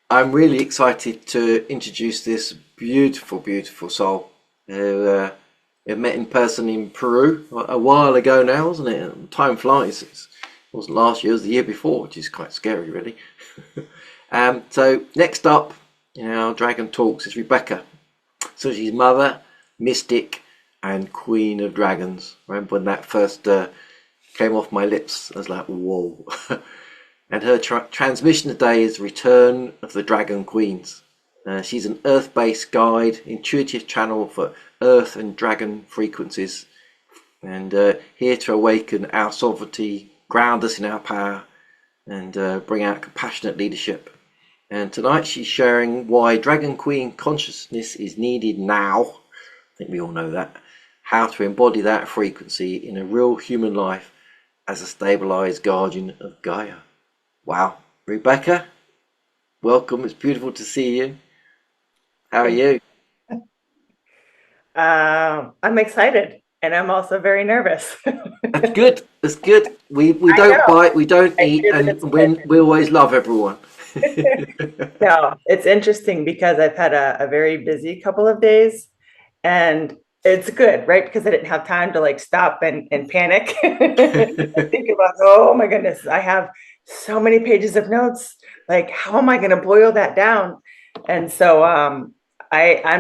I'm really excited to introduce this beautiful, beautiful soul who I met in person in Peru a while ago now, wasn't it? Time flies. It wasn't last year, it was the year before, which is quite scary, really. So next up in our Dragon Talks is Rebekah. So she's mother, mystic, and queen of dragons. Remember when that first came off my lips? I was like, whoa. And her transmission today is Return of the Dragon Queens. She's an earth-based guide, intuitive channel for earth and dragon frequencies, and here to awaken our sovereignty, ground us in our power, and bring out compassionate leadership. And tonight she's sharing why Dragon Queen consciousness is needed now. I think we all know that. How to embody that frequency in a real human life as a stabilized guardian of Gaia. Wow. Rebekah, welcome. It's beautiful to see you. How are Thank you? I'm excited and I'm also very nervous. That's good. That's good. We I don't know. bite, we don't I eat, hear that and it's good. when we always love everyone. No, it's interesting because I've had a very busy couple of days and it's good, right? Because I didn't have time to like stop and panic and think about, oh my goodness, I have so many pages of notes. Like, how am I going to boil that down? And so I'm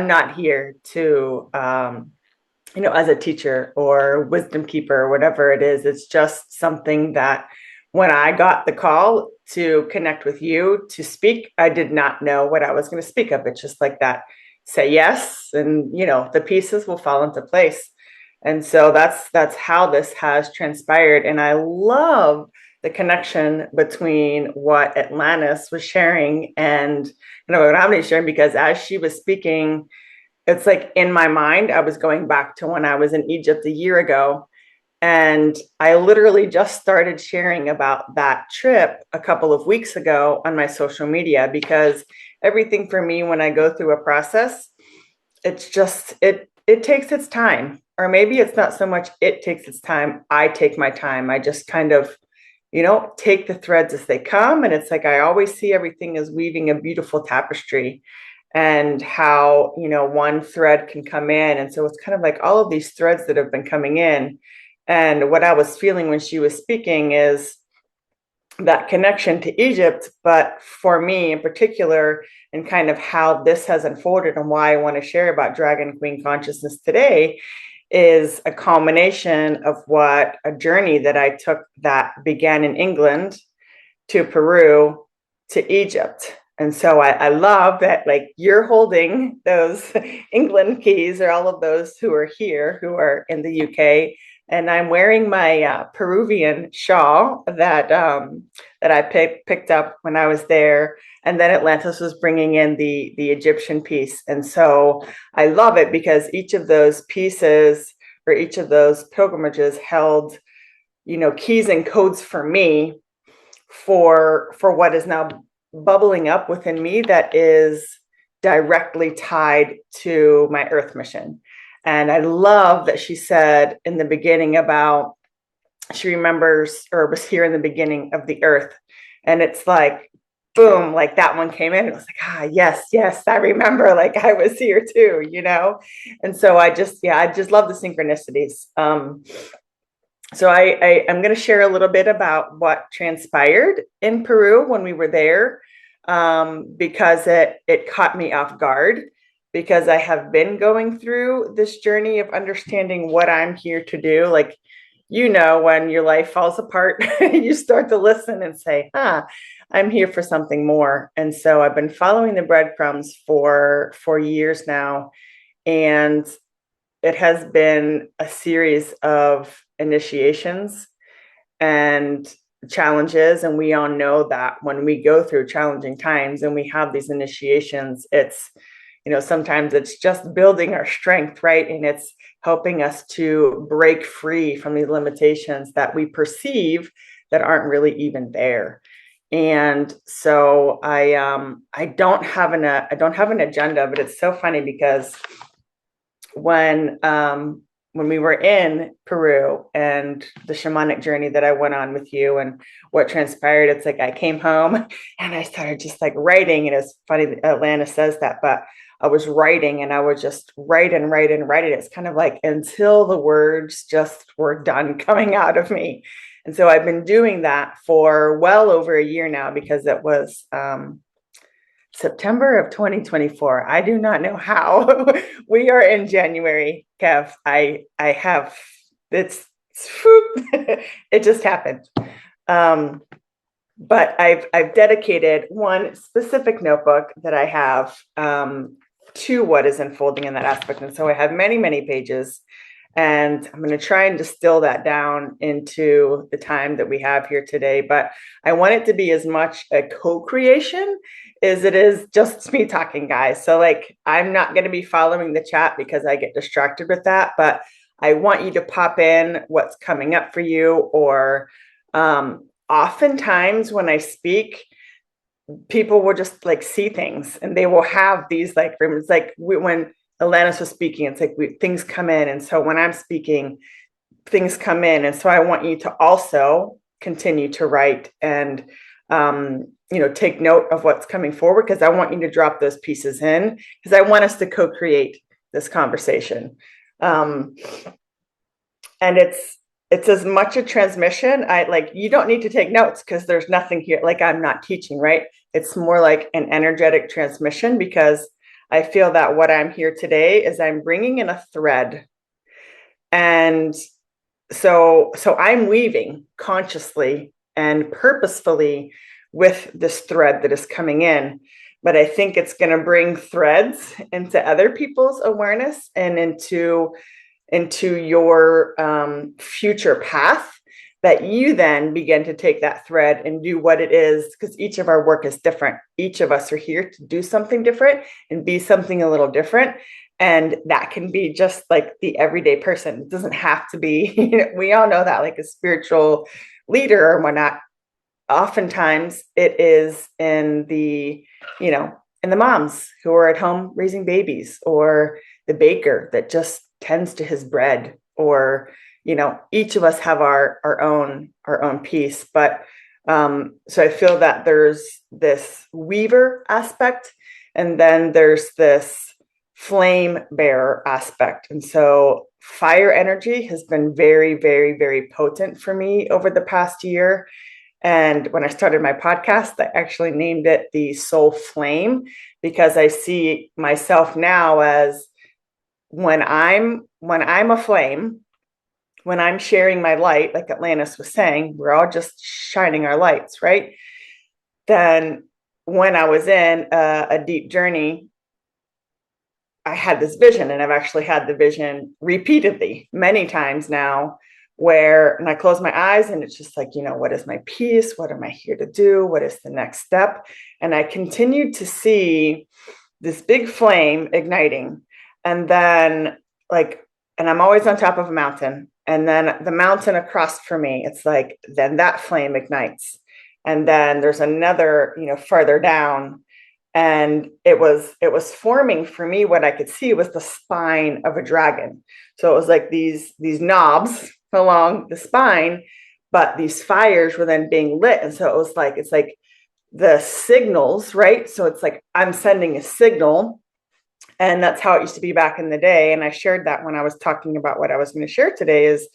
not here to as a teacher or wisdom keeper or whatever it is. It's just something that when I got the call to connect with you to speak, I did not know what I was going to speak of. It's just like that. Say yes, and the pieces will fall into place. And so that's how this has transpired. And I love the connection between what Atlantis was sharing and what I'm sharing, because as she was speaking, it's like in my mind, I was going back to when I was in Egypt a year ago. And I literally just started sharing about that trip a couple of weeks ago on my social media, because everything for me, when I go through a process, it's just, it takes its time. Or maybe it's not so much it takes its time. I take my time. I just kind of, take the threads as they come. And it's like I always see everything as weaving a beautiful tapestry, and how one thread can come in. And so it's kind of like all of these threads that have been coming in. And what I was feeling when she was speaking is that connection to Egypt, but for me in particular, and kind of how this has unfolded and why I want to share about Dragon Queen consciousness today, is a culmination of what a journey that I took that began in England to Peru to Egypt. And so I love that, like, you're holding those England keys, or all of those who are here, who are in the UK. And I'm wearing my Peruvian shawl that I picked up when I was there. And then Atlantis was bringing in the Egyptian piece. And so I love it because each of those pieces, or each of those pilgrimages, held, keys and codes for me, for what is now bubbling up within me, that is directly tied to my earth mission. And I love that she said in the beginning about, she remembers, or was here in the beginning of the earth. And it's like, boom, like that one came in. It was like, yes, yes, I remember, like I was here too. And so I just love the synchronicities. So I'm going to share a little bit about what transpired in Peru when we were there, because it caught me off guard, because I have been going through this journey of understanding what I'm here to do. Like, when your life falls apart, you start to listen and say, I'm here for something more. And so I've been following the breadcrumbs for years now. And it has been a series of initiations and challenges. And we all know that when we go through challenging times and we have these initiations, it's, sometimes it's just building our strength, right? And it's helping us to break free from these limitations that we perceive that aren't really even there. And so I don't have an agenda, but it's so funny because when um when we were in Peru and the shamanic journey that I went on with you and what transpired, it's like I came home and I started just like writing. And it's funny that Atlanta says that, but I was writing and I would just write and write and write it. It's kind of like until the words just were done coming out of me. And so I've been doing that for well over a year now, because it was September of 2024. I do not know how. We are in January, Kev. I have, it's it just happened. But I've dedicated one specific notebook that I have to what is unfolding in that aspect. And so I have many, many pages, and I'm going to try and distill that down into the time that we have here today. But I want it to be as much a co-creation as it is just me talking, guys. So like, I'm not going to be following the chat because I get distracted with that, but I want you to pop in what's coming up for you. Or oftentimes when I speak, people will just like see things and they will have these like, it's like when Alanis was speaking, it's like things come in. And so when I'm speaking, things come in. And so I want you to also continue to write and, take note of what's coming forward, because I want you to drop those pieces in, because I want us to co-create this conversation. And it's as much a transmission. You don't need to take notes because there's nothing here. Like I'm not teaching, right? It's more like an energetic transmission, because I feel that what I'm here today is I'm bringing in a thread. And so I'm weaving consciously and purposefully with this thread that is coming in. But I think it's going to bring threads into other people's awareness and into your future path, that you then begin to take that thread and do what it is, because each of our work is different. Each of us are here to do something different and be something a little different. And that can be just like the everyday person. It doesn't have to be, we all know that, like a spiritual leader or whatnot. Oftentimes it is in the moms who are at home raising babies, or the baker that just tends to his bread, or each of us have our own piece. But so I feel that there's this weaver aspect, and then there's this flame bearer aspect. And so fire energy has been very, very, very potent for me over the past year. And when I started my podcast, I actually named it the Soul Flame, because I see myself now as when I'm a flame, when I'm sharing my light, like Atlantis was saying, we're all just shining our lights, right? Then when I was in a deep journey, I had this vision, and I've actually had the vision repeatedly, many times now, and I close my eyes and it's just like, what is my piece? What am I here to do? What is the next step? And I continued to see this big flame igniting. And then and I'm always on top of a mountain. And then the mountain across from me, it's like, then that flame ignites. And then there's another, farther down. And it was forming for me. What I could see was the spine of a dragon. So it was like these knobs along the spine, but these fires were then being lit. And so it's like the signals, right? So it's like I'm sending a signal, and that's how it used to be back in the day. And I shared that when I was talking about what I was going to share today is,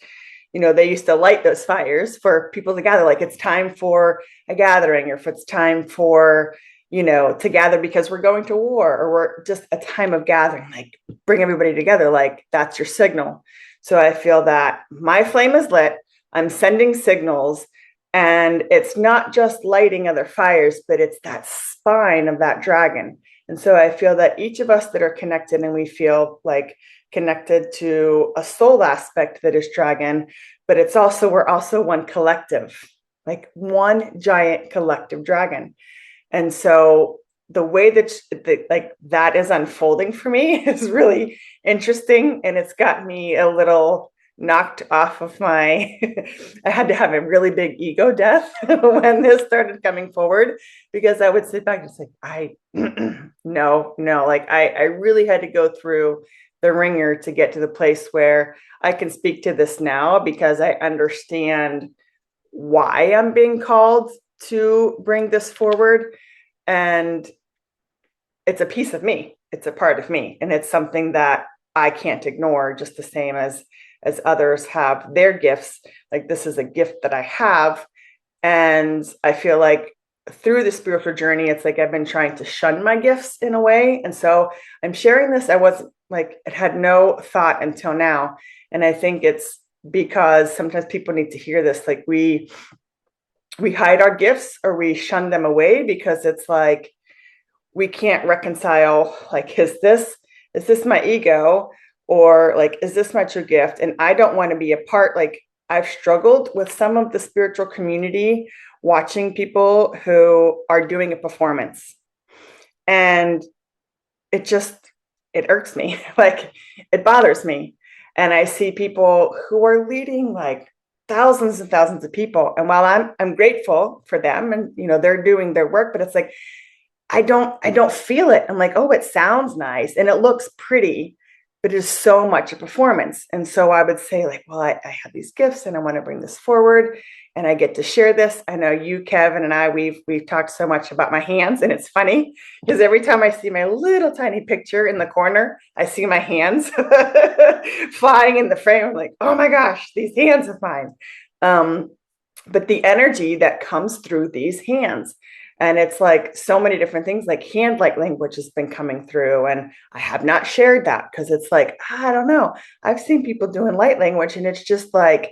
they used to light those fires for people to gather, like it's time for a gathering, or if it's time for, to gather because we're going to war, or we're just a time of gathering, like bring everybody together, like that's your signal. So I feel that my flame is lit, I'm sending signals, and it's not just lighting other fires, but it's that spine of that dragon. And so I feel that each of us that are connected, and we feel like connected to a soul aspect that is dragon, but we're also one collective, like one giant collective dragon. And so the way that is unfolding for me is really interesting. And it's got me a little knocked off of I had to have a really big ego death when this started coming forward, because I would sit back and say, no, like I really had to go through the ringer to get to the place where I can speak to this now because I understand why I'm being called to bring this forward. And it's a piece of me. It's a part of me. And it's something that I can't ignore, just the same as others have their gifts. Like, this is a gift that I have. And I feel like through the spiritual journey, it's like I've been trying to shun my gifts in a way. And so I'm sharing this. I wasn't like, it had no thought until now. And I think it's because sometimes people need to hear this. Like, we hide our gifts or we shun them away because it's like, we can't reconcile, like, is this my ego, or like, is this my true gift? And I don't want to be a part. Like, I've struggled with some of the spiritual community, watching people who are doing a performance, and it irks me. Like, it bothers me. And I see people who are leading like thousands and thousands of people, and while I'm grateful for them, and they're doing their work, but it's like, I don't feel it. I'm like, oh, it sounds nice and it looks pretty, but it is so much a performance. And so I would say, like, well, I have these gifts and I want to bring this forward and I get to share this. I know you, Kevin, and I, we've talked so much about my hands, and it's funny because every time I see my little tiny picture in the corner, I see my hands flying in the frame. I'm like, oh my gosh, these hands of mine. But the energy that comes through these hands, and it's like so many different things, like hand light language has been coming through. And I have not shared that because it's like, I don't know. I've seen people doing light language and it's just like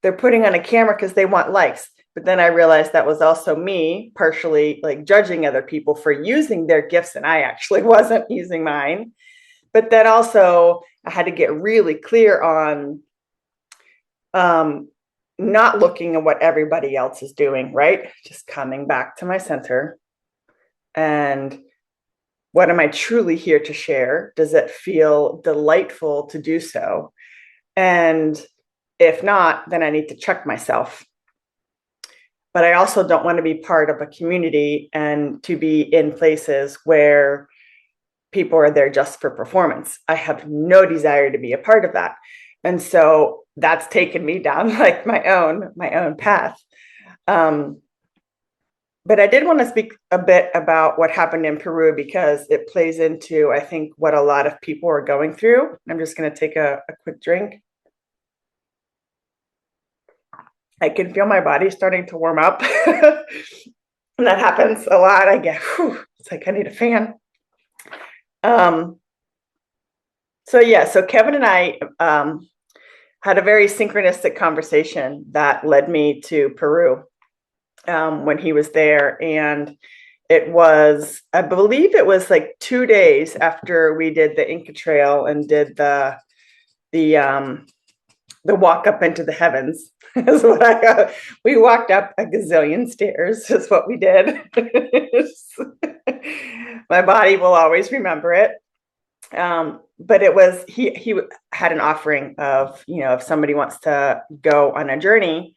they're putting on a camera because they want likes. But then I realized that was also me partially like judging other people for using their gifts, and I actually wasn't using mine. But then also I had to get really clear on not looking at what everybody else is doing, right? Just coming back to my center. And what am I truly here to share? Does it feel delightful to do so? And if not, then I need to check myself. But I also don't want to be part of a community and to be in places where people are there just for performance. I have no desire to be a part of that. And so that's taken me down like my own path. But I did want to speak a bit about what happened in Peru because it plays into, I think, what a lot of people are going through. I'm just going to take a quick drink. I can feel my body starting to warm up. And that happens a lot. I get, it's like I need a fan. So Kevin and I had a very synchronistic conversation that led me to Peru when he was there. And it was, I believe it was like 2 days after we did the Inca Trail and did the walk up into the heavens. Is what we walked up a gazillion stairs is what we did. My body will always remember it. But it was, he had an offering of, if somebody wants to go on a journey,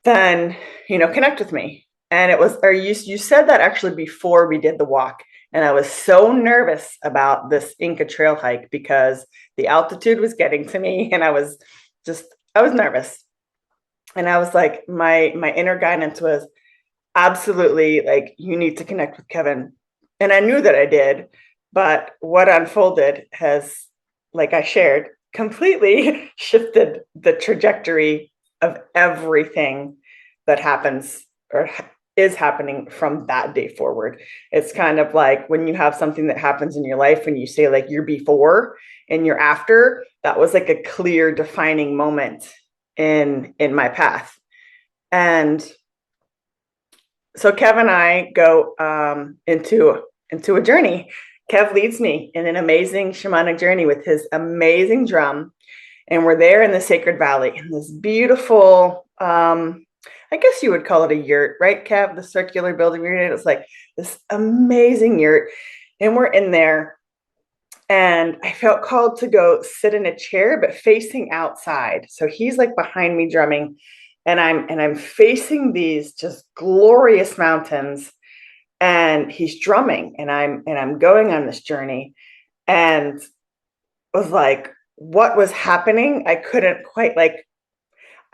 then, connect with me. And it was, or you said that actually before we did the walk. And I was so nervous about this Inca Trail hike because the altitude was getting to me and I was nervous. And I was like, my inner guidance was absolutely like, you need to connect with Kevin. And I knew that I did. But what unfolded has, like I shared, completely shifted the trajectory of everything that happens or is happening from that day forward. It's kind of like when you have something that happens in your life and you say like your before and your after, that was like a clear defining moment in my path. And so Kev and I go into a journey. Kev leads me in an amazing shamanic journey with his amazing drum. And we're there in the Sacred Valley in this beautiful, I guess you would call it a yurt, right, Kev? The circular building we're in. It's like this amazing yurt. And we're in there. And I felt called to go sit in a chair, but facing outside. So he's like behind me drumming. And I'm facing these just glorious mountains. And he's drumming and I'm going on this journey. And was like, what was happening? I couldn't quite like,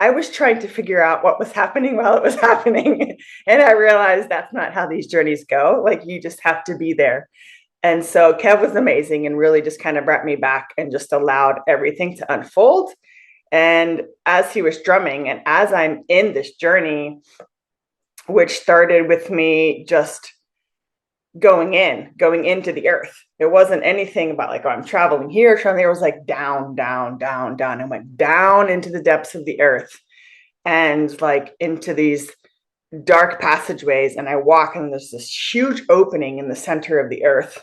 I was trying to figure out what was happening while it was happening. And I realized that's not how these journeys go. Like, you just have to be there. And so Kev was amazing and really just kind of brought me back and just allowed everything to unfold. And as he was drumming, and as I'm in this journey, which started with me just going into the earth. It wasn't anything about like, oh, I'm traveling here, traveling there. It was like down, down, down, down. I went down into the depths of the earth and like into these dark passageways. And I walk, and there's this huge opening in the center of the earth.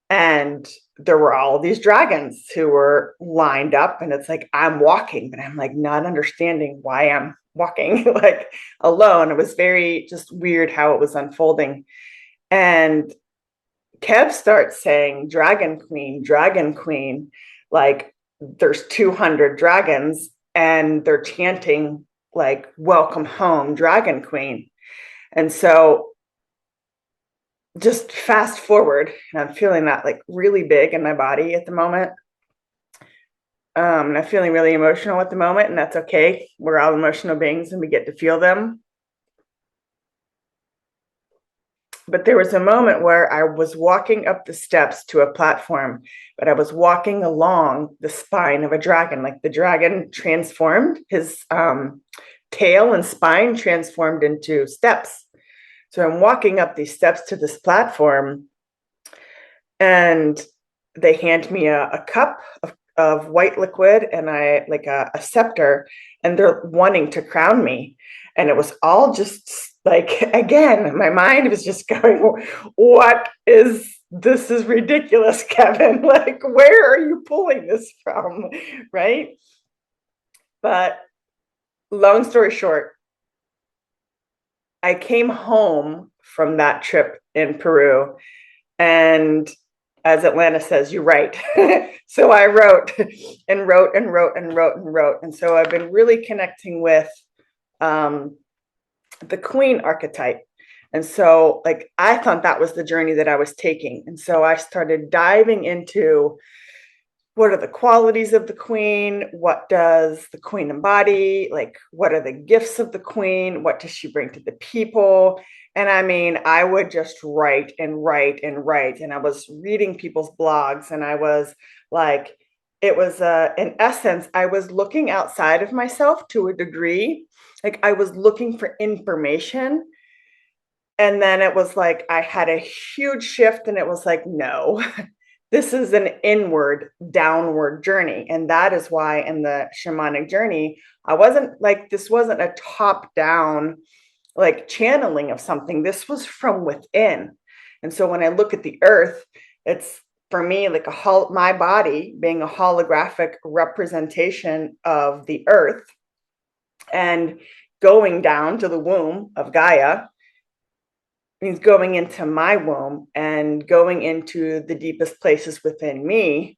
And there were all these dragons who were lined up. And it's like, I'm walking, but I'm like not understanding why I'm walking like alone. It was very just weird how it was unfolding. And Kev starts saying, Dragon Queen, like there's 200 dragons, and they're chanting, like, welcome home, Dragon Queen. And so just fast forward, and I'm feeling that like really big in my body at the moment. And I'm feeling really emotional at the moment, and that's okay. We're all emotional beings and we get to feel them. But there was a moment where I was walking up the steps to a platform, but I was walking along the spine of a dragon. Like the dragon transformed, his tail and spine transformed into steps. So I'm walking up these steps to this platform, and they hand me a cup of white liquid and I like a scepter, and they're wanting to crown me. And it was all just like, again, my mind was just going, what is this? Is ridiculous, Kevin. Like, where are you pulling this from? Right. But long story short, I came home from that trip in Peru, and as Atlanta says, you write. So I wrote and wrote and wrote and wrote and wrote. And so I've been really connecting with the queen archetype. And so like, I thought that was the journey that I was taking. And so I started diving into what are the qualities of the queen? What does the queen embody? Like, what are the gifts of the queen? What does she bring to the people? And I mean, I would just write and write and write. And I was reading people's blogs, and I was like, it was in essence, I was looking outside of myself to a degree. Like, I was looking for information. And then it was like, I had a huge shift, and it was like, no, this is an inward, downward journey. And that is why in the shamanic journey, I wasn't like, this wasn't a top down, like channeling of something. This was from within. And so when I look at the earth, it's for me like my body being a holographic representation of the earth, and going down to the womb of Gaia means going into my womb and going into the deepest places within me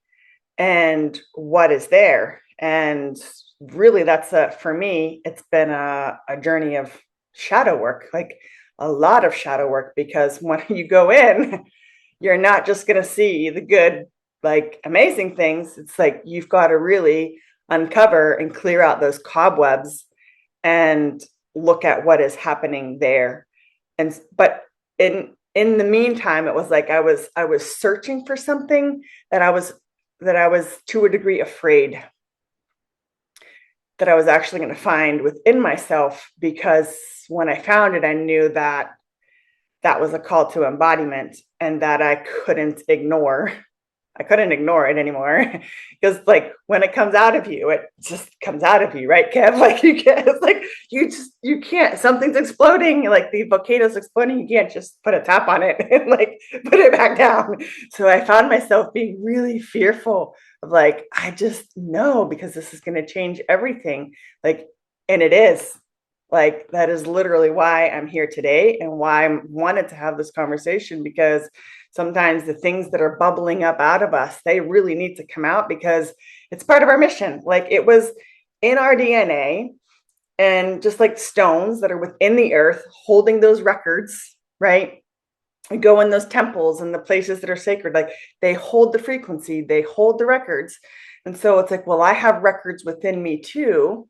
and what is there. And really, that's for me, it's been a journey of shadow work, like a lot of shadow work, because when you go in, you're not just going to see the good, like amazing things. It's like, you've got to really uncover and clear out those cobwebs and look at what is happening there. And, but in the meantime, it was like I was searching for something that I was to a degree afraid that I was actually going to find within myself, because when I found it, I knew that that was a call to embodiment, and that I couldn't ignore. I couldn't ignore it anymore, because like when it comes out of you, it just comes out of you, right, Kev? Like you can't, it's like you can't, something's exploding, like the volcano's exploding, you can't just put a tap on it and like put it back down. So I found myself being really fearful of like, I just know, because this is going to change everything. Like, and it is. Like, that is literally why I'm here today, and why I wanted to have this conversation, because sometimes the things that are bubbling up out of us, they really need to come out, because it's part of our mission. Like, it was in our DNA, and just like stones that are within the earth, holding those records, right? go in those temples and the places that are sacred, like they hold the frequency, they hold the records. And so it's like, well, I have records within me too,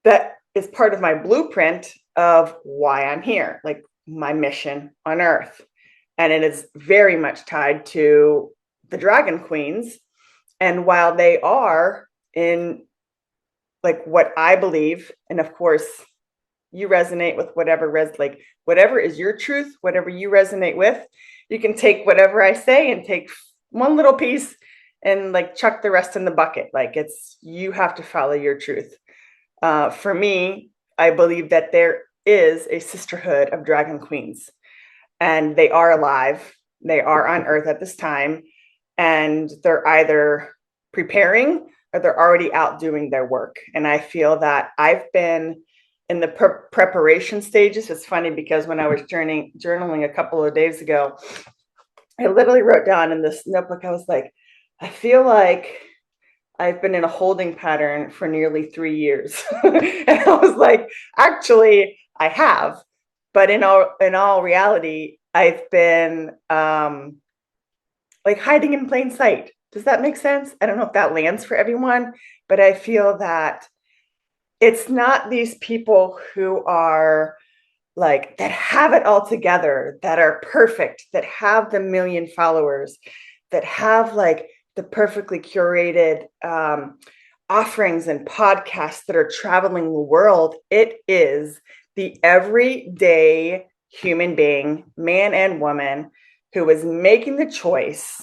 that is part of my blueprint of why I'm here, like my mission on earth. And it is very much tied to the dragon queens. And while they are in like what I believe, and of course you resonate with whatever is your truth, whatever you resonate with, you can take whatever I say and take one little piece and like chuck the rest in the bucket. Like you have to follow your truth. For me, I believe that there is a sisterhood of dragon queens, and they are alive. They are on earth at this time, and they're either preparing or they're already out doing their work. And I feel that I've been in the preparation stages. It's funny because when I was journaling a couple of days ago, I literally wrote down in this notebook, I was like, I feel like I've been in a holding pattern for nearly 3 years. And I was like, actually, I have. But in all reality, I've been like hiding in plain sight. Does that make sense? I don't know if that lands for everyone, but I feel that it's not these people who are like, that have it all together, that are perfect, that have the million followers, that have like the perfectly curated offerings and podcasts that are traveling the world. It is the everyday human being, man and woman, who is making the choice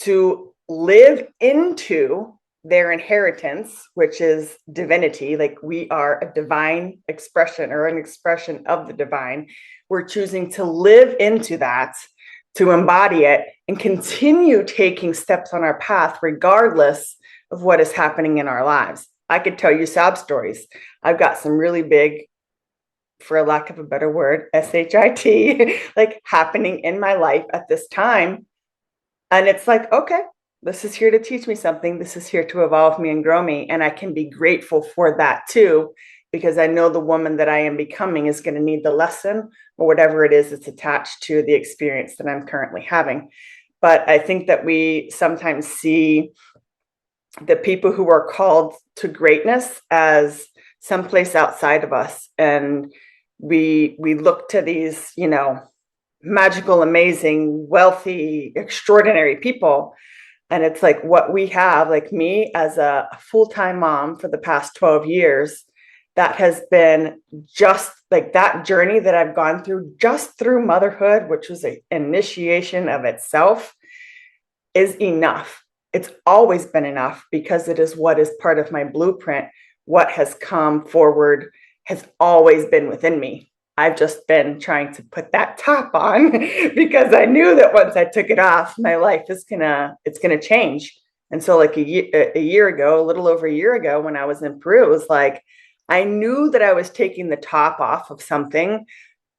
to live into their inheritance, which is divinity. Like we are a divine expression or an expression of the divine. We're choosing to live into that, to embody it, and continue taking steps on our path, regardless of what is happening in our lives. I could tell you sob stories. I've got some really big, for lack of a better word, SHIT, like happening in my life at this time. And it's like, okay, this is here to teach me something. This is here to evolve me and grow me. And I can be grateful for that too, because I know the woman that I am becoming is going to need the lesson or whatever it is that's attached to the experience that I'm currently having. But I think that we sometimes see the people who are called to greatness as someplace outside of us. And we look to these, magical, amazing, wealthy, extraordinary people. And it's like what we have, like me as a full-time mom for the past 12 years, that has been just like that journey that I've gone through just through motherhood, which was an initiation of itself, is enough. It's always been enough because it is what is part of my blueprint. What has come forward has always been within me. I've just been trying to put that top on because I knew that once I took it off, my life it's gonna change. And so like a year ago, a little over a year ago, when I was in Peru, it was like, I knew that I was taking the top off of something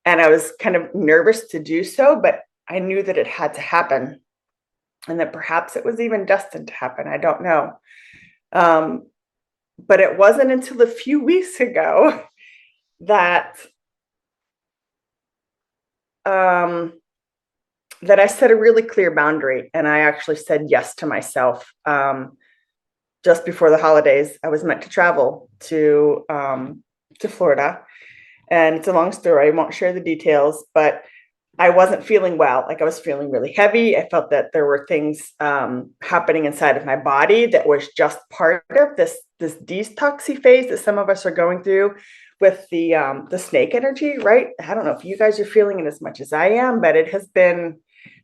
and I was kind of nervous to do so, but I knew that it had to happen and that perhaps it was even destined to happen. I don't know. But it wasn't until a few weeks ago that that I set a really clear boundary, and I actually said yes to myself. Just before the holidays, I was meant to travel to Florida, and it's a long story. I won't share the details, but I wasn't feeling well. Like I was feeling really heavy. I felt that there were things happening inside of my body that was just part of this detoxy phase that some of us are going through with the snake energy, right? I don't know if you guys are feeling it as much as I am, but it has been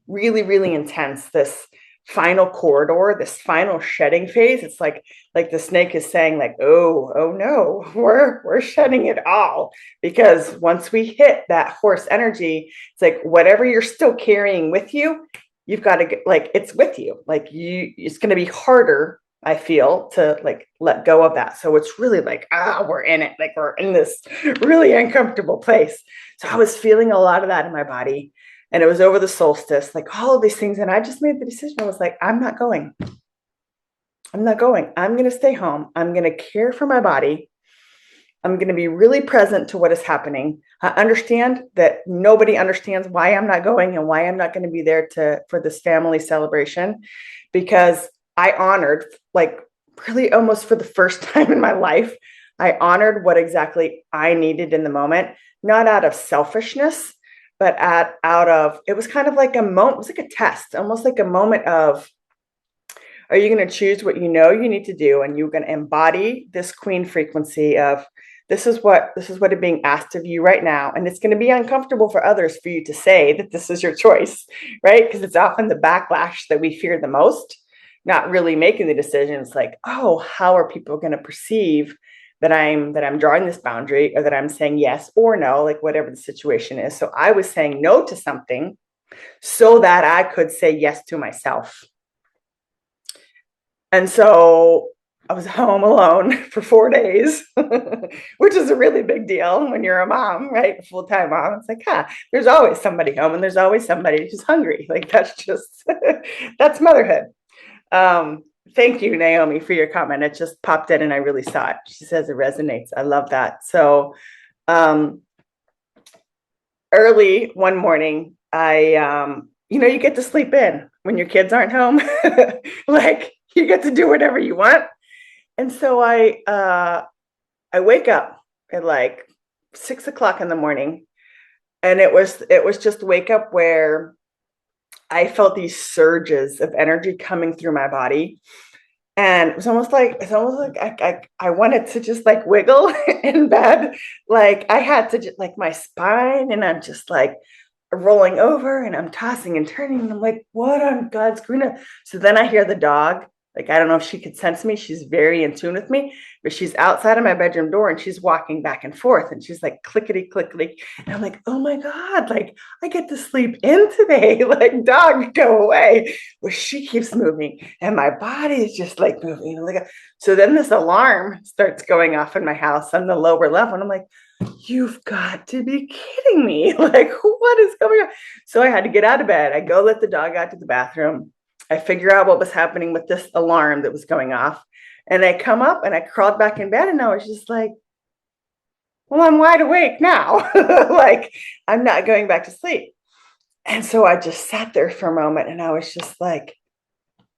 really, really intense. This final corridor, this final shedding phase. It's like the snake is saying, like, oh no, we're shedding it all. Because once we hit that horse energy, it's like whatever you're still carrying with you, you've got to get, like, it's with you. Like it's going to be harder, I feel, to like let go of that. So it's really like, we're in it. Like we're in this really uncomfortable place. So I was feeling a lot of that in my body. And it was over the solstice, like all of these things. And I just made the decision. I was like, I'm not going. I'm going to stay home. I'm going to care for my body. I'm going to be really present to what is happening. I understand that nobody understands why I'm not going and why I'm not going to be there for this family celebration, because I honored, like really almost for the first time in my life, I honored what exactly I needed in the moment, not out of selfishness, but out of, it was kind of like a moment, it was like a test, almost like a moment of, are you going to choose what you know you need to do, and you're going to embody this queen frequency of, this is what is being asked of you right now, and it's going to be uncomfortable for others for you to say that this is your choice, right? Because it's often the backlash that we fear the most, not really making the decision. It's like, oh, how are people going to perceive that I'm drawing this boundary, or that I'm saying yes or no, like whatever the situation is. So I was saying no to something so that I could say yes to myself. And so I was home alone for 4 days, which is a really big deal when you're a mom, right? A full-time mom. It's like, there's always somebody home, and there's always somebody who's hungry. Like, that's just, that's motherhood. Thank you, Naomi, for your comment. It just popped in and I really saw it. She says it resonates. I love that. So early one morning, you get to sleep in when your kids aren't home. Like, you get to do whatever you want. And so I wake up at like 6 o'clock in the morning, and it was just wake up where I felt these surges of energy coming through my body. And it's almost like I wanted to just like wiggle in bed. Like I had to just like my spine, and I'm just like rolling over, and I'm tossing and turning, and I'm like, what on God's green earth? So then I hear the dog. Like, I don't know if she could sense me. She's very in tune with me, but she's outside of my bedroom door, and she's walking back and forth, and she's like clickety clickety. And I'm like, oh my God, like I get to sleep in today. Like, dog, go away. Well, she keeps moving, and my body is just like moving. Like, so then this alarm starts going off in my house on the lower level. And I'm like, you've got to be kidding me. Like, what is going on? So I had to get out of bed. I go let the dog out to the bathroom. I figure out what was happening with this alarm that was going off. And I come up and I crawled back in bed, and I was just like, well, I'm wide awake now. Like, I'm not going back to sleep. And so I just sat there for a moment, and I was just like,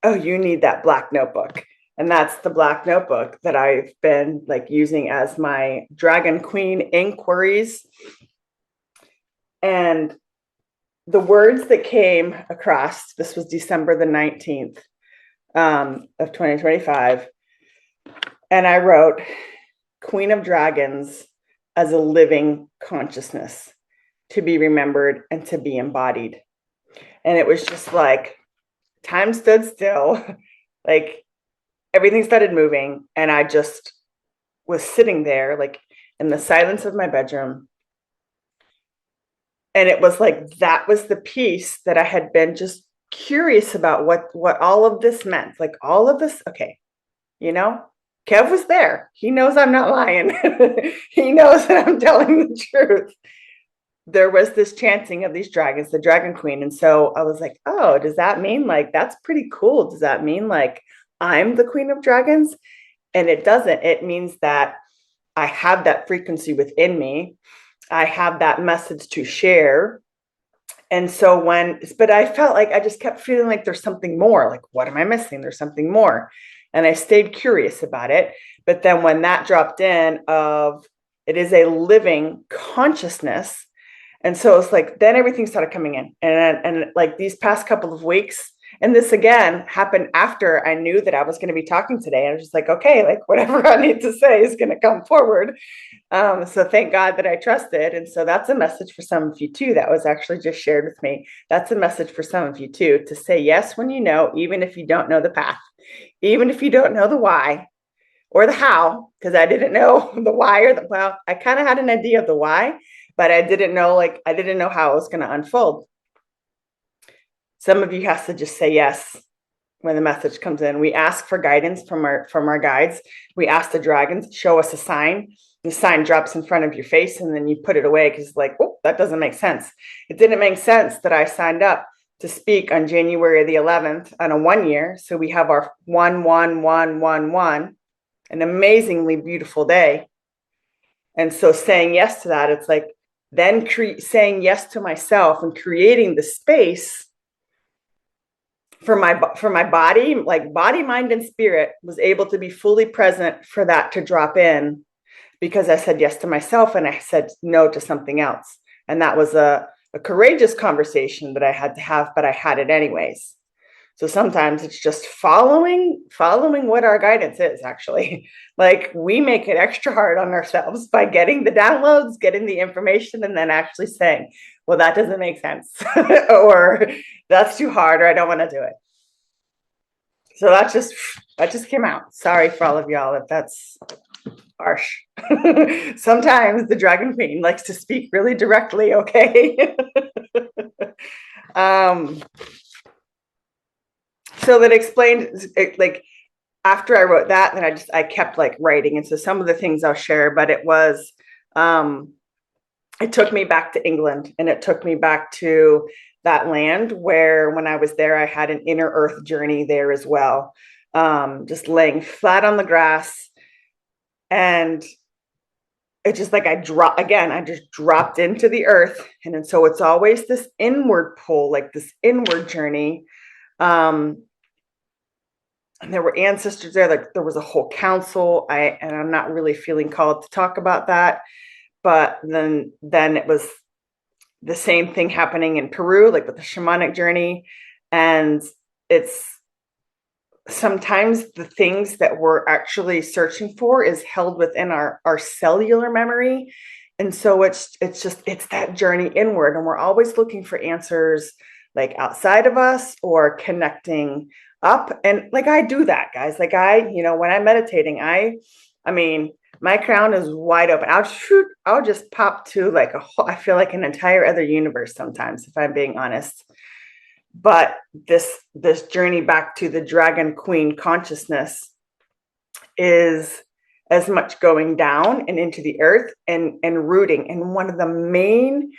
oh, you need that black notebook. And that's the black notebook that I've been like using as my Dragon Queen inquiries. And the words that came across, this was December the 19th of 2025. And I wrote Queen of Dragons as a living consciousness, to be remembered and to be embodied. And it was just like, time stood still, like everything started moving. And I just was sitting there, like in the silence of my bedroom. And it was like, that was the piece that I had been just curious about, what all of this meant. Like all of this, okay, Kev was there. He knows I'm not lying. He knows that I'm telling the truth. There was this chanting of these dragons, the Dragon Queen. And so I was like, oh, does that mean like, that's pretty cool? Does that mean like I'm the Queen of Dragons? And it doesn't. It means that I have that frequency within me. I have that message to share. And so but I felt like I just kept feeling like there's something more. Like, what am I missing? There's something more. And I stayed curious about it. But then when that dropped in of, it is a living consciousness. And so it's like, then everything started coming in. And like these past couple of weeks, and this again happened after I knew that I was going to be talking today. I was just like, okay, like whatever I need to say is going to come forward. So thank God that I trusted. And so that's a message for some of you too. That was actually just shared with me. That's a message for some of you too, to say yes when you know, even if you don't know the path, even if you don't know the why or the how, because I didn't know the why well, I kind of had an idea of the why, but I didn't know how it was going to unfold. Some of you have to just say yes when the message comes in. We ask for guidance from our guides. We ask the dragons, show us a sign. The sign drops in front of your face, and then you put it away because it's like, oh, that doesn't make sense. It didn't make sense that I signed up to speak on January the 11th on a 1 year. So we have our 1-1-1-1-1, an amazingly beautiful day. And so saying yes to that, it's like then saying yes to myself and creating the space for my body, like body, mind, and spirit was able to be fully present for that to drop in, because I said yes to myself and I said no to something else. And that was a courageous conversation that I had to have, but I had it anyways. So sometimes it's just following what our guidance is, actually. Like, we make it extra hard on ourselves by getting the downloads, getting the information, and then actually saying, well, that doesn't make sense, or that's too hard, or I don't want to do it. So that just came out. Sorry for all of y'all if that's harsh. Sometimes the Dragon Queen likes to speak really directly, okay? So that explained, like, after I wrote that, then I kept like writing. And so some of the things I'll share, but it was, it took me back to England, and it took me back to that land where when I was there, I had an inner earth journey there as well. Just laying flat on the grass. And it just like, I just dropped into the earth. And so it's always this inward pull, like this inward journey. And there were ancestors there, like there was a whole council. And I'm not really feeling called to talk about that. But then it was the same thing happening in Peru, like with the shamanic journey. And it's sometimes the things that we're actually searching for is held within our cellular memory. And so it's that journey inward. And we're always looking for answers like outside of us or connecting up. And like, I do that, guys. Like when I'm meditating, I mean, my crown is wide open. I'll just pop to like I feel like an entire other universe sometimes, if I'm being honest. But this journey back to the Dragon Queen consciousness is as much going down and into the earth and rooting. And one of the main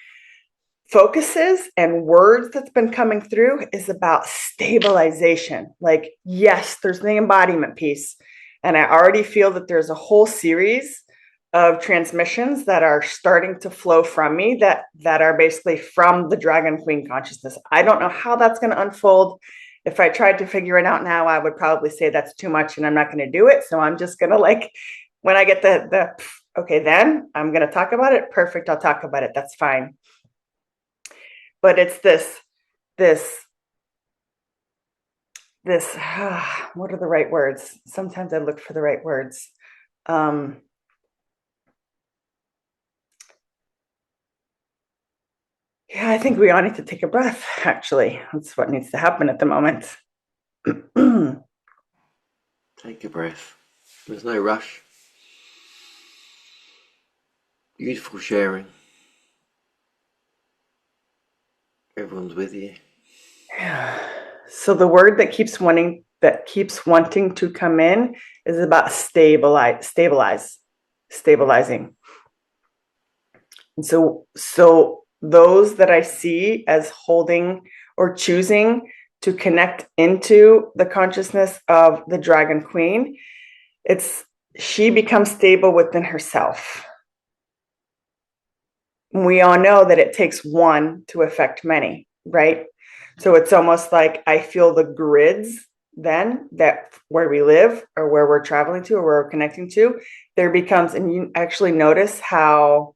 focuses and words that's been coming through is about stabilization. Like, yes, there's the embodiment piece. And I already feel that there's a whole series of transmissions that are starting to flow from me that are basically from the Dragon Queen consciousness. I don't know how that's going to unfold. If I tried to figure it out now, I would probably say that's too much and I'm not going to do it. So I'm just going to, like, when I get the okay, then I'm going to talk about it. Perfect. I'll talk about it. That's fine. But it's this, what are the right words? Sometimes I look for the right words. Yeah, I think we all need to take a breath, actually. That's what needs to happen at the moment. Take a breath. There's no rush. Beautiful sharing. Everyone's with you. Yeah. So the word that keeps wanting to come in is about stabilizing. And so those that I see as holding or choosing to connect into the consciousness of the Dragon Queen, she becomes stable within herself. We all know that it takes one to affect many, right? So it's almost like I feel the grids then that where we live or where we're traveling to or where we're connecting to, there becomes, and you actually notice how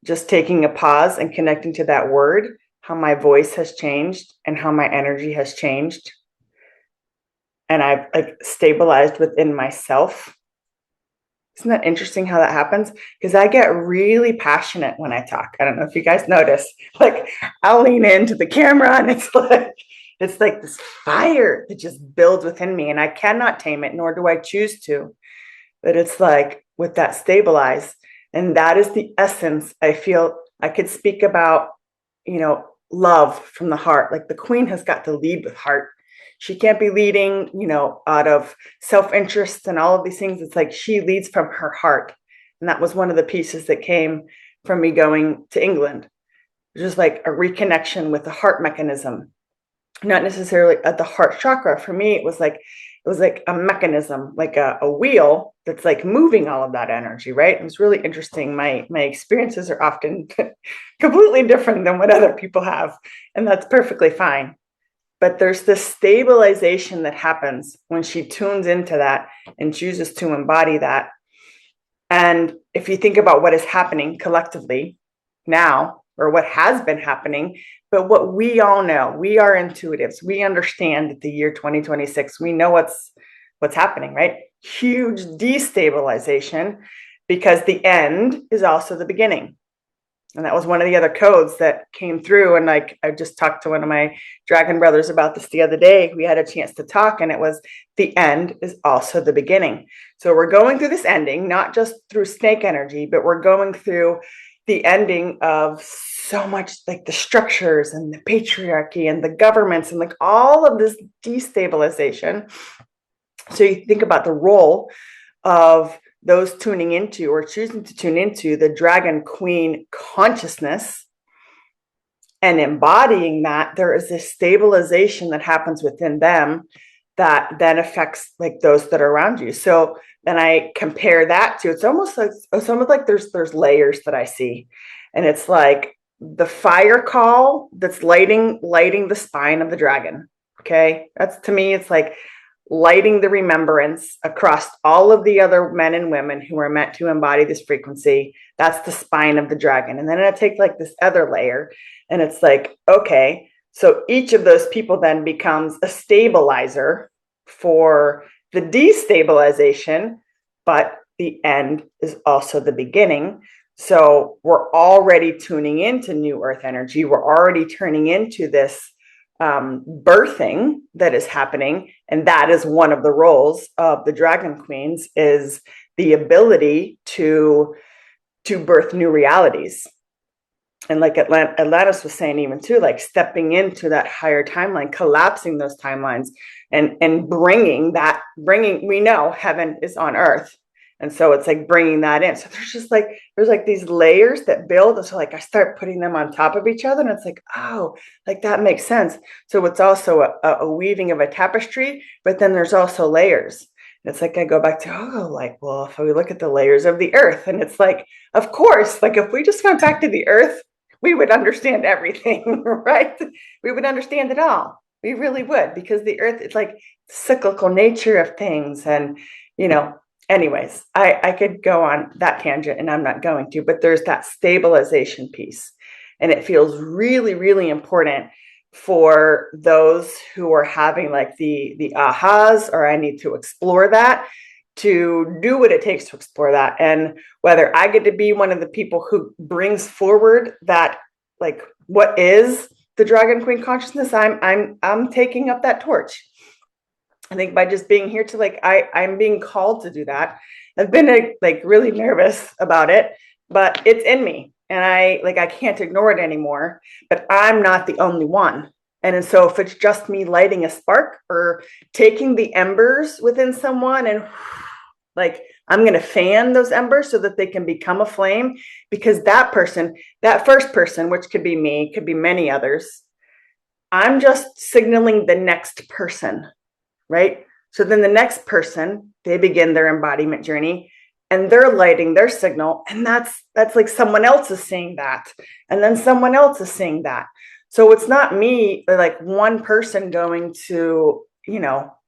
just taking a pause and connecting to that word, how my voice has changed and how my energy has changed. And I've like stabilized within myself. Isn't that interesting how that happens? Because I get really passionate when I talk. I don't know if you guys notice. Like, I'll lean into the camera and it's like this fire that just builds within me, and I cannot tame it, nor do I choose to. But it's like with that stabilize, and that is the essence. I feel I could speak about, love from the heart. Like the Queen has got to lead with heart. She can't be leading, out of self-interest and all of these things. It's like she leads from her heart. And that was one of the pieces that came from me going to England. Just like a reconnection with the heart mechanism, not necessarily at the heart chakra. For me, it was like it was like a mechanism, like a wheel that's like moving all of that energy, right? It was really interesting. My experiences are often completely different than what other people have, and that's perfectly fine. But there's this stabilization that happens when she tunes into that and chooses to embody that. And if you think about what is happening collectively now, or what has been happening, but what we all know, we are intuitives. We understand that the year 2026, we know what's happening, right? Huge destabilization, because the end is also the beginning. And that was one of the other codes that came through. And like, I just talked to one of my dragon brothers about this the other day. We had a chance to talk, and it was the end is also the beginning. So we're going through this ending, not just through snake energy, but we're going through the ending of so much, like the structures and the patriarchy and the governments and like all of this destabilization. So you think about the role of those tuning into or choosing to tune into the dragon queen consciousness and embodying that, there is this stabilization that happens within them that then affects like those that are around you. So then I compare that to, it's almost like there's layers that I see. And it's like the fire call that's lighting the spine of the dragon. Okay. That's, to me, it's like lighting the remembrance across all of the other men and women who are meant to embody this frequency. That's the spine of the dragon. And then I take like this other layer, and it's like, okay, so each of those people then becomes a stabilizer for the destabilization, but the end is also the beginning. So we're already tuning into new earth energy. We're already turning into this birthing that is happening. And that is one of the roles of the dragon queens, is the ability to birth new realities. And like Atlantis was saying, even too, like stepping into that higher timeline, collapsing those timelines, and bringing, we know heaven is on earth. And so it's like bringing that in. So there's like these layers that build. And so like I start putting them on top of each other, and it's like, oh, like that makes sense. So it's also a weaving of a tapestry, but then there's also layers. And it's like, I go back to, like, well, if we look at the layers of the earth, and it's like, of course, like if we just went back to the earth, we would understand everything, right? We would understand it all. We really would, because the earth, it's like cyclical nature of things. And, anyways, I could go on that tangent, and I'm not going to, but there's that stabilization piece. And it feels really, really important for those who are having like the ahas, or I need to explore that, to do what it takes to explore that. And whether I get to be one of the people who brings forward that, like, what is the dragon queen consciousness, I'm taking up that torch. I think by just being here to like, I'm being called to do that. I've been like really nervous about it, but it's in me, and I can't ignore it anymore. But I'm not the only one. And so if it's just me lighting a spark or taking the embers within someone, and like, I'm going to fan those embers so that they can become a flame, because that person, that first person, which could be me, could be many others, I'm just signaling the next person, right? So then the next person, they begin their embodiment journey, and they're lighting their signal. And that's like someone else is saying that. And then someone else is saying that. So it's not me, like one person going to,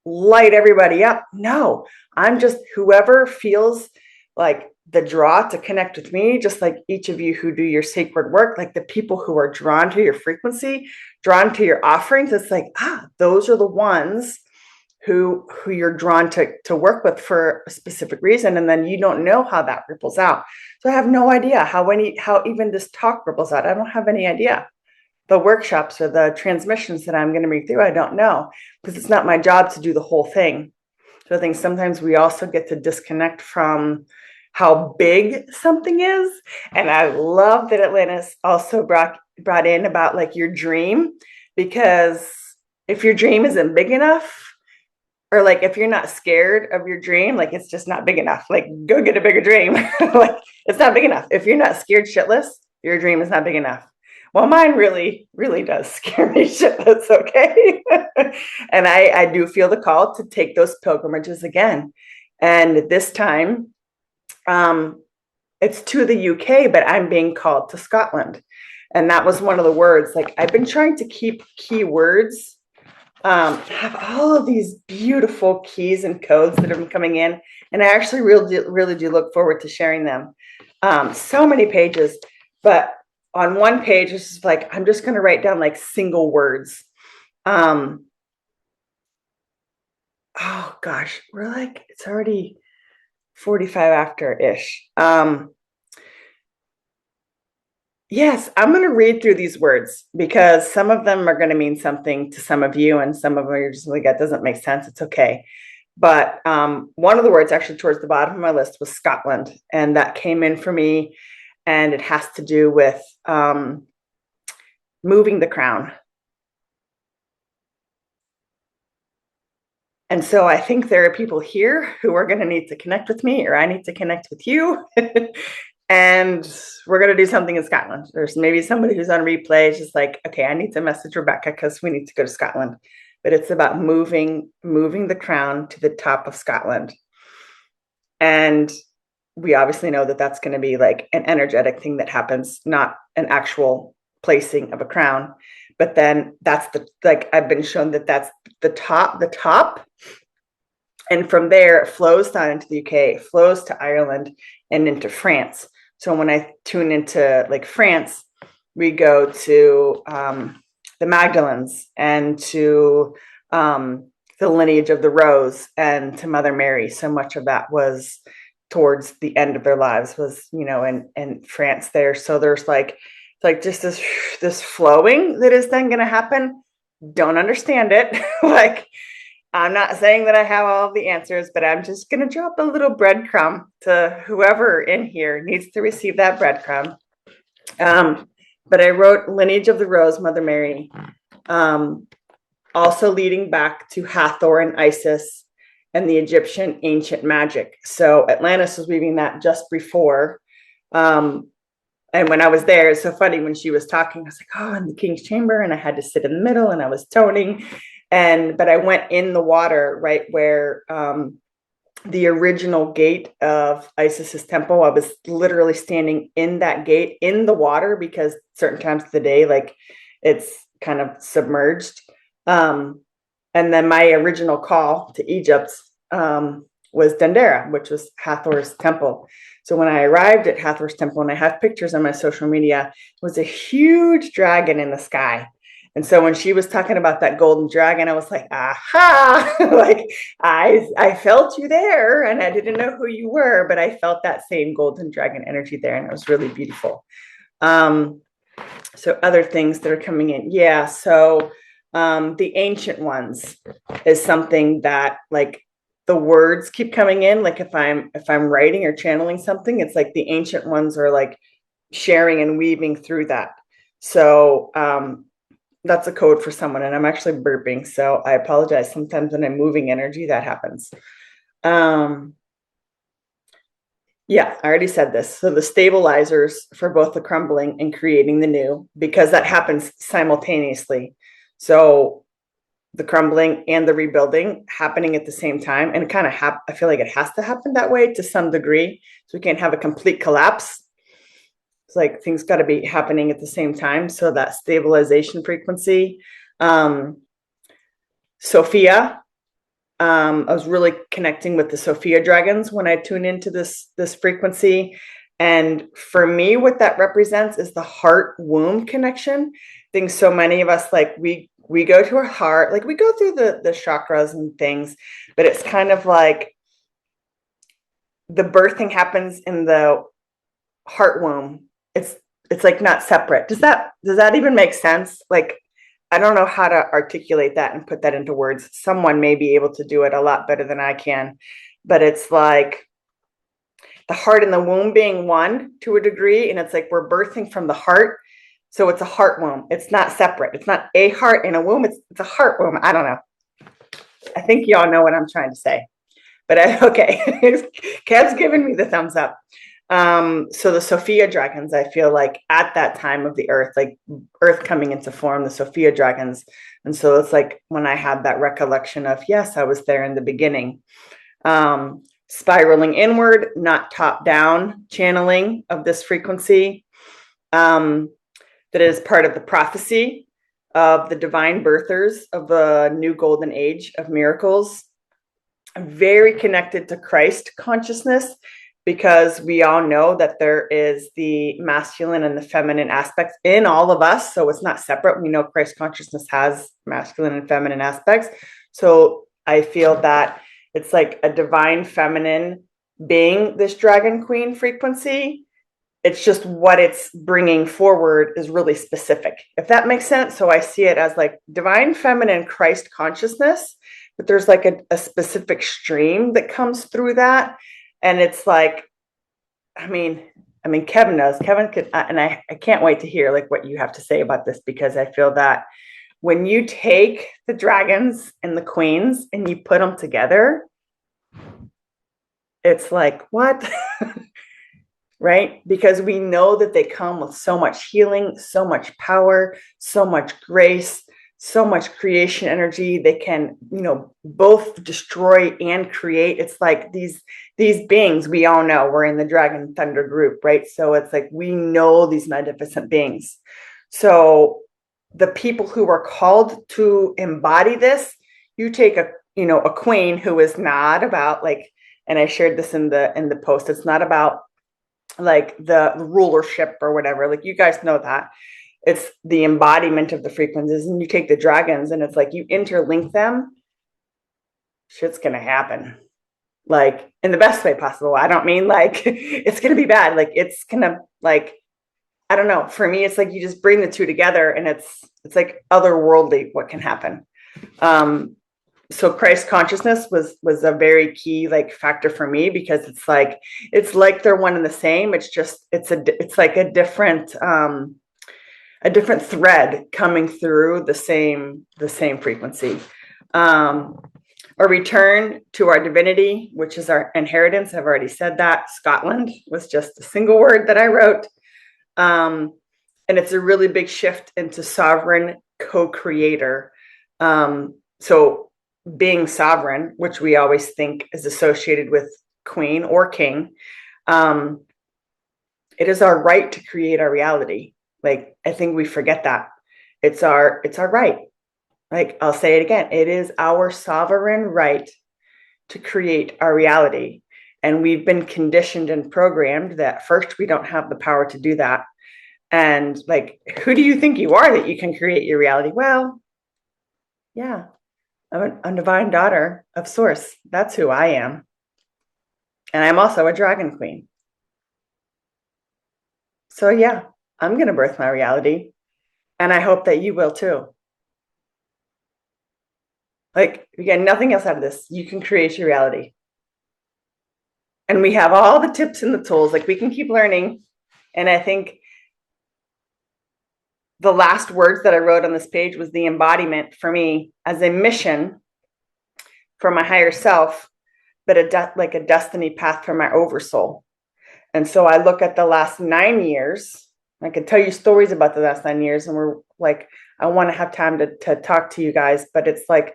light everybody up. No, I'm just whoever feels like the draw to connect with me, just like each of you who do your sacred work, like the people who are drawn to your frequency, drawn to your offerings. It's like, those are the ones who you're drawn to work with for a specific reason. And then you don't know how that ripples out. So I have no idea how even this talk ripples out. I don't have any idea. The workshops or the transmissions that I'm going to read through, I don't know, because it's not my job to do the whole thing. So I think sometimes we also get to disconnect from how big something is. And I love that Atlantis also brought in about like your dream, because if your dream isn't big enough, or like if you're not scared of your dream, like it's just not big enough, like go get a bigger dream. Like it's not big enough. If you're not scared shitless, your dream is not big enough. Well, mine really, really does scare me shitless, okay? And I do feel the call to take those pilgrimages again. And this time, it's to the UK, but I'm being called to Scotland. And that was one of the words, like I've been trying to keep keywords, have all of these beautiful keys and codes that have been coming in. And I actually really do look forward to sharing them. So many pages, but on one page, it's just like, I'm just going to write down like single words. Oh gosh, we're like, it's already 45 after ish. Yes, I'm going to read through these words because some of them are going to mean something to some of you, and some of them are just like, that doesn't make sense. It's okay. But one of the words actually towards the bottom of my list was Scotland, and that came in for me, and it has to do with moving the crown. And so I think there are people here who are going to need to connect with me, or I need to connect with you. And we're going to do something in Scotland. There's maybe somebody who's on replay, just like, okay, I need to message Rebekah because we need to go to Scotland. But it's about moving the crown to the top of Scotland. And we obviously know that that's going to be like an energetic thing that happens, not an actual placing of a crown. But then that's I've been shown that that's the top. And from there, it flows down into the UK, it flows to Ireland and into France. So when I tune into like France, we go to the Magdalens and to the lineage of the Rose and to Mother Mary. So much of that was towards the end of their lives was, in France there. So there's like just this flowing that is then going to happen. Don't understand it. Like, I'm not saying that I have all of the answers, but I'm just going to drop a little breadcrumb to whoever in here needs to receive that breadcrumb. But I wrote Lineage of the Rose, Mother Mary, also leading back to Hathor and Isis and the Egyptian ancient magic. So Atlantis was weaving that just before. And when I was there, it's so funny when she was talking, I was like, oh, in the King's Chamber, and I had to sit in the middle and I was toning. But I went in the water right where the original gate of Isis's temple. I was literally standing in that gate in the water because certain times of the day, like it's kind of submerged. And then my original call to Egypt was Dendera, which was Hathor's temple. So when I arrived at Hathor's temple, and I have pictures on my social media, it was a huge dragon in the sky. And so when she was talking about that golden dragon, I was like, aha, like I felt you there, and I didn't know who you were, but I felt that same golden dragon energy there, and it was really beautiful. So other things that are coming in. Yeah. So the ancient ones is something that like the words keep coming in. Like if I'm writing or channeling something, it's like the ancient ones are like sharing and weaving through that. So that's a code for someone, and I'm actually burping, so I apologize. Sometimes when I'm moving energy, that happens. Yeah, I already said this. So the stabilizers for both the crumbling and creating the new, because that happens simultaneously. So the crumbling and the rebuilding happening at the same time, and it kind of I feel like it has to happen that way to some degree, so we can't have a complete collapse. It's like things got to be happening at the same time. So that stabilization frequency. Sophia, I was really connecting with the Sophia dragons when I tune into this frequency. And for me, what that represents is the heart womb connection. I think so many of us, like we go to our heart, like we go through the chakras and things, but it's kind of like the birthing happens in the heart womb. It's like not separate. Does that even make sense? Like, I don't know how to articulate that and put that into words. Someone may be able to do it a lot better than I can, but it's like the heart and the womb being one to a degree. And it's like we're birthing from the heart. So it's a heart womb. It's not separate. It's not a heart and a womb. It's a heart womb. I don't know. I think y'all know what I'm trying to say, but okay. Kev's giving me the thumbs up. So the Sophia dragons, I feel like at that time of the earth, like earth coming into form, the Sophia dragons. And so it's like when I had that recollection of, yes, I was there in the beginning. Spiraling inward, not top down channeling of this frequency. That is part of the prophecy of the divine birthers of the new golden age of miracles. Very connected to Christ consciousness, because we all know that there is the masculine and the feminine aspects in all of us. So it's not separate. We know Christ consciousness has masculine and feminine aspects. So I feel that it's like a divine feminine being this dragon queen frequency. It's just what it's bringing forward is really specific, if that makes sense. So I see it as like divine feminine Christ consciousness, but there's like a specific stream that comes through that. And it's like, I mean, Kevin knows. Kevin could, and I can't wait to hear like what you have to say about this, because I feel that when you take the dragons and the queens and you put them together, it's like, what? Right? Because we know that they come with so much healing, so much power, so much grace, so much creation energy. They can, both destroy and create. It's like these beings, we all know we're in the dragon thunder group, right? So it's like we know these magnificent beings. So the people who are called to embody this, you take a queen who is not about like, and I shared this in the post, it's not about like the rulership or whatever, like you guys know that it's the embodiment of the frequencies. And you take the dragons and it's like you interlink them, shit's gonna happen, like in the best way possible. I don't mean like it's gonna be bad, like it's gonna, like, I don't know, for me it's like you just bring the two together and it's like otherworldly what can happen. So Christ consciousness was a very key like factor for me, because it's like they're one and the same. It's just it's like a different thread coming through the same frequency. A return to our divinity, which is our inheritance. I've already said that. Scotland was just a single word that I wrote. And it's a really big shift into sovereign co-creator. So being sovereign, which we always think is associated with queen or king, it is our right to create our reality. Like, I think we forget that. It's our right. Like, I'll say it again. It is our sovereign right to create our reality. And we've been conditioned and programmed that first, we don't have the power to do that. And like, who do you think you are that you can create your reality? Well, yeah, I'm a divine daughter of Source. That's who I am. And I'm also a dragon queen. So yeah, I'm going to birth my reality. And I hope that you will too. Like, you get nothing else out of this. You can create your reality. And we have all the tips and the tools. Like, we can keep learning. And I think the last words that I wrote on this page was the embodiment for me as a mission for my higher self, but like a destiny path for my oversoul. And so I look at the last 9 years. I could tell you stories about the last 9 years, and we're like, I want to have time to talk to you guys, but it's like,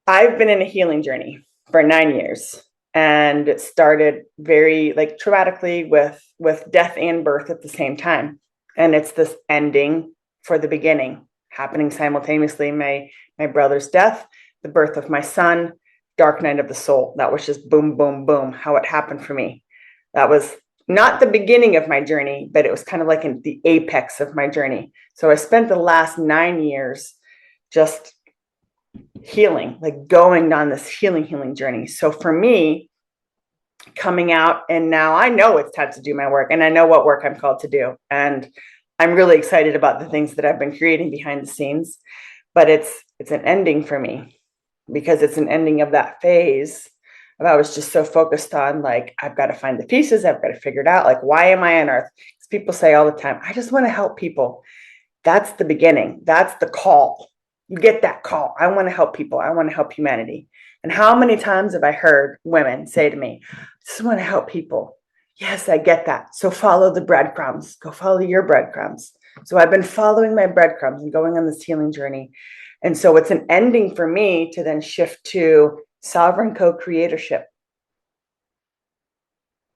I've been in a healing journey for 9 years, and it started very like traumatically with death and birth at the same time. And it's this ending for the beginning happening simultaneously. My brother's death, the birth of my son, dark night of the soul. That was just boom, boom, boom, how it happened for me. That was not the beginning of my journey, but it was kind of like in the apex of my journey. So I spent the last 9 years just healing, like going on this healing journey. So for me, coming out, and now I know it's time to do my work, and I know what work I'm called to do. And I'm really excited about the things that I've been creating behind the scenes, but it's an ending for me, because it's an ending of that phase of I was just so focused on like, I've got to find the pieces. I've got to figure it out. Like, why am I on earth? Because people say all the time, I just want to help people. That's the beginning. That's the call. You get that call. I want to help people. I want to help humanity. And how many times have I heard women say to me, I just want to help people. Yes, I get that. So follow the breadcrumbs. Go follow your breadcrumbs. So I've been following my breadcrumbs and going on this healing journey. And so it's an ending for me to then shift to sovereign co-creatorship.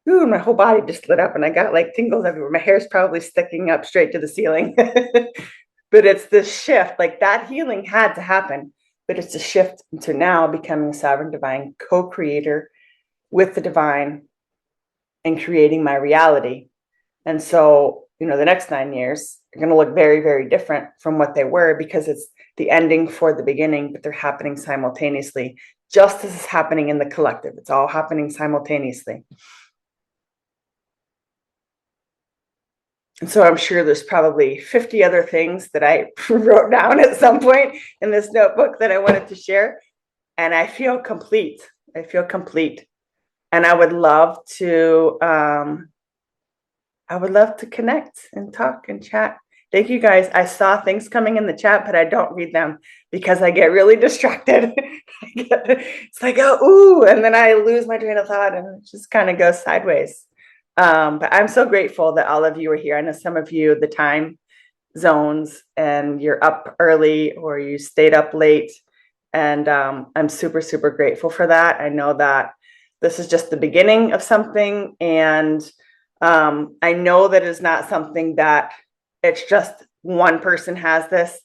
Ooh, my whole body just lit up and I got like tingles everywhere. My hair's probably sticking up straight to the ceiling. But it's this shift, like that healing had to happen, but it's a shift into now becoming a sovereign divine co-creator with the divine and creating my reality. And so, the next 9 years are going to look very, very different from what they were because it's the ending for the beginning, but they're happening simultaneously, just as it's happening in the collective. It's all happening simultaneously. And so I'm sure there's probably 50 other things that I wrote down at some point in this notebook that I wanted to share. And I feel complete. I feel complete. And I would love to connect and talk and chat. Thank you guys. I saw things coming in the chat, but I don't read them because I get really distracted. It's like, oh, ooh, and then I lose my train of thought and it just kind of goes sideways. But I'm so grateful that all of you are here. I know some of you, the time zones, and you're up early or you stayed up late. And I'm super, super grateful for that. I know that this is just the beginning of something. And I know that it's not something that it's just one person has this.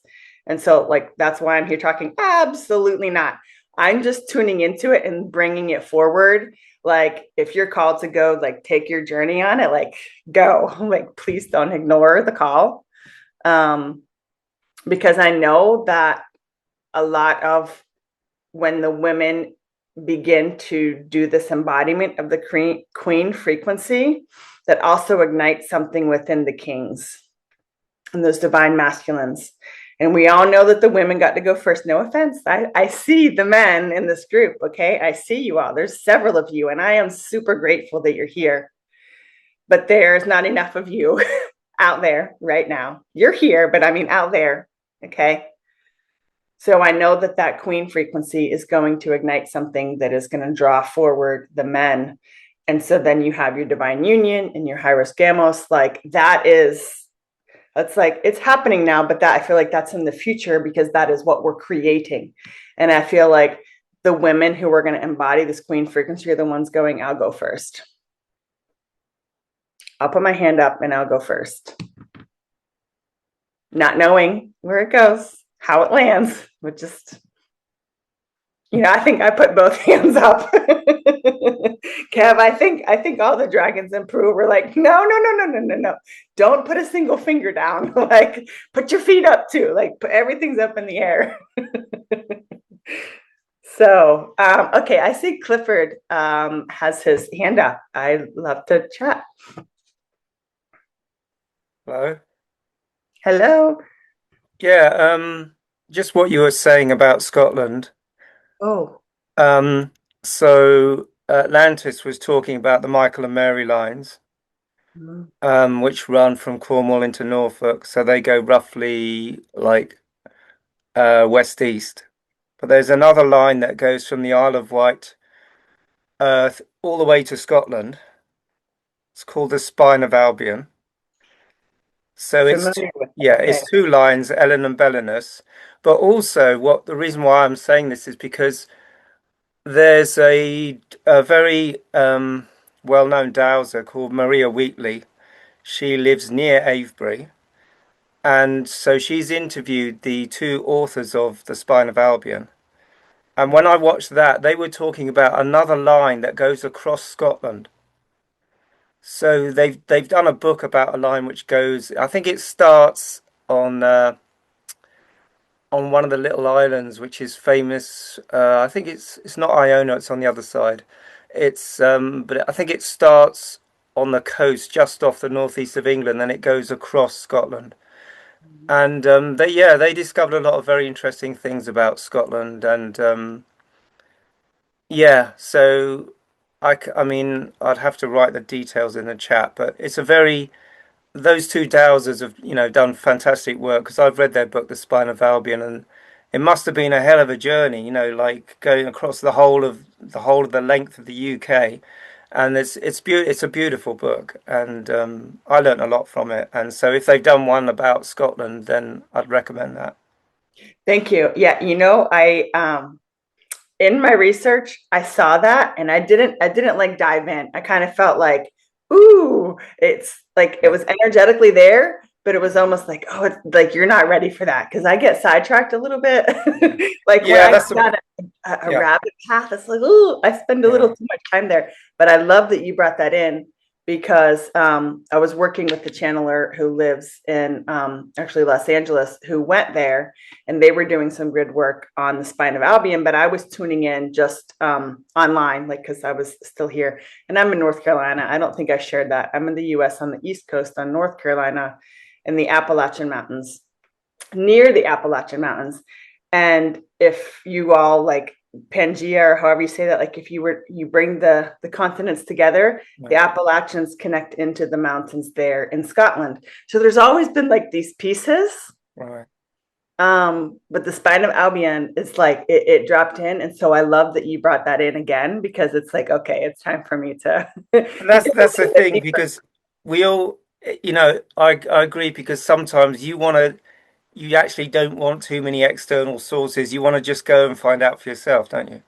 And so, like, that's why I'm here talking. Absolutely not. I'm just tuning into it and bringing it forward. Like, if you're called to go, like, take your journey on it, like, go. Like, please don't ignore the call. Because I know that a lot of when the women begin to do this embodiment of the queen frequency, that also ignites something within the kings and those divine masculines. And we all know that the women got to go first. No offense. I see the men in this group. Okay. I see you all. There's several of you, and I am super grateful that you're here. But there's not enough of you out there right now. You're here, but I mean out there. Okay. So I know that that queen frequency is going to ignite something that is going to draw forward the men. And so then you have your divine union and your Hyros Gamos. Like that's like, it's happening now, but that I feel like that's in the future because that is what we're creating. And I feel like the women who are going to embody this queen frequency are the ones going, I'll go first. I'll put my hand up and I'll go first. Not knowing where it goes, how it lands, but just, I think I put both hands up. Kev, I think all the dragons in Peru were like, no. Don't put a single finger down. Like, put your feet up too. Like, put everything's up in the air. So, okay, I see Clifford has his hand up. I'd love to chat. Hello. Hello. Yeah, just what you were saying about Scotland. Oh. So Atlantis was talking about the Michael and Mary lines, which run from Cornwall into Norfolk. So they go roughly like west east. But there's another line that goes from the Isle of Wight all the way to Scotland. It's called the Spine of Albion. So Familiar with it. Okay. it's two lines, Ellen and Belinus. But also, the reason why I'm saying this is because there's a very well-known dowser called Maria Wheatley. She lives near Avebury, and so she's interviewed the two authors of The Spine of Albion. And when I watched that, they were talking about another line that goes across Scotland. So they've done a book about a line which goes. I think it starts on one of the little islands, which is famous. I think it's not Iona; it's on the other side. But I think it starts on the coast, just off the northeast of England, and it goes across Scotland. And they discovered a lot of very interesting things about Scotland, and so I mean, I'd have to write the details in the chat, but it's a very those two dowsers have, done fantastic work because I've read their book, The Spine of Albion, and it must have been a hell of a journey, like going across the whole of the length of the UK. and it's a beautiful book, and I learned a lot from it. And so if they've done one about Scotland, then I'd recommend that. Thank you. Yeah, I in my research, I saw that and I didn't like dive in. I kind of felt like, ooh, it's like it Yeah, was energetically there, but it was almost like, oh, it's like you're not ready for that because I get sidetracked a little bit. yeah, Like when yeah. I That's go down a yeah, rabbit path, it's like, ooh, I spend a little yeah. too much time there. But I love that you brought that in because I was working with the channeler who lives in actually Los Angeles, who went there and they were doing some grid work on the spine of Albion, but I was tuning in just online, like because I was still here. And I'm in North Carolina. I don't think I shared that. I'm in the US on the East Coast on North Carolina in the Appalachian Mountains, near the Appalachian Mountains. And if you all like Pangea or however you say that, like if you bring the continents together, the Yeah. Appalachians connect into the mountains there in Scotland. So there's always been like these pieces. Right. But the spine of Albion is like it dropped in, and so I love that you brought that in again because it's like okay, it's time for me to And that's the thing, because we all, I agree, because sometimes you actually don't want too many external sources. You want to just go and find out for yourself, don't you?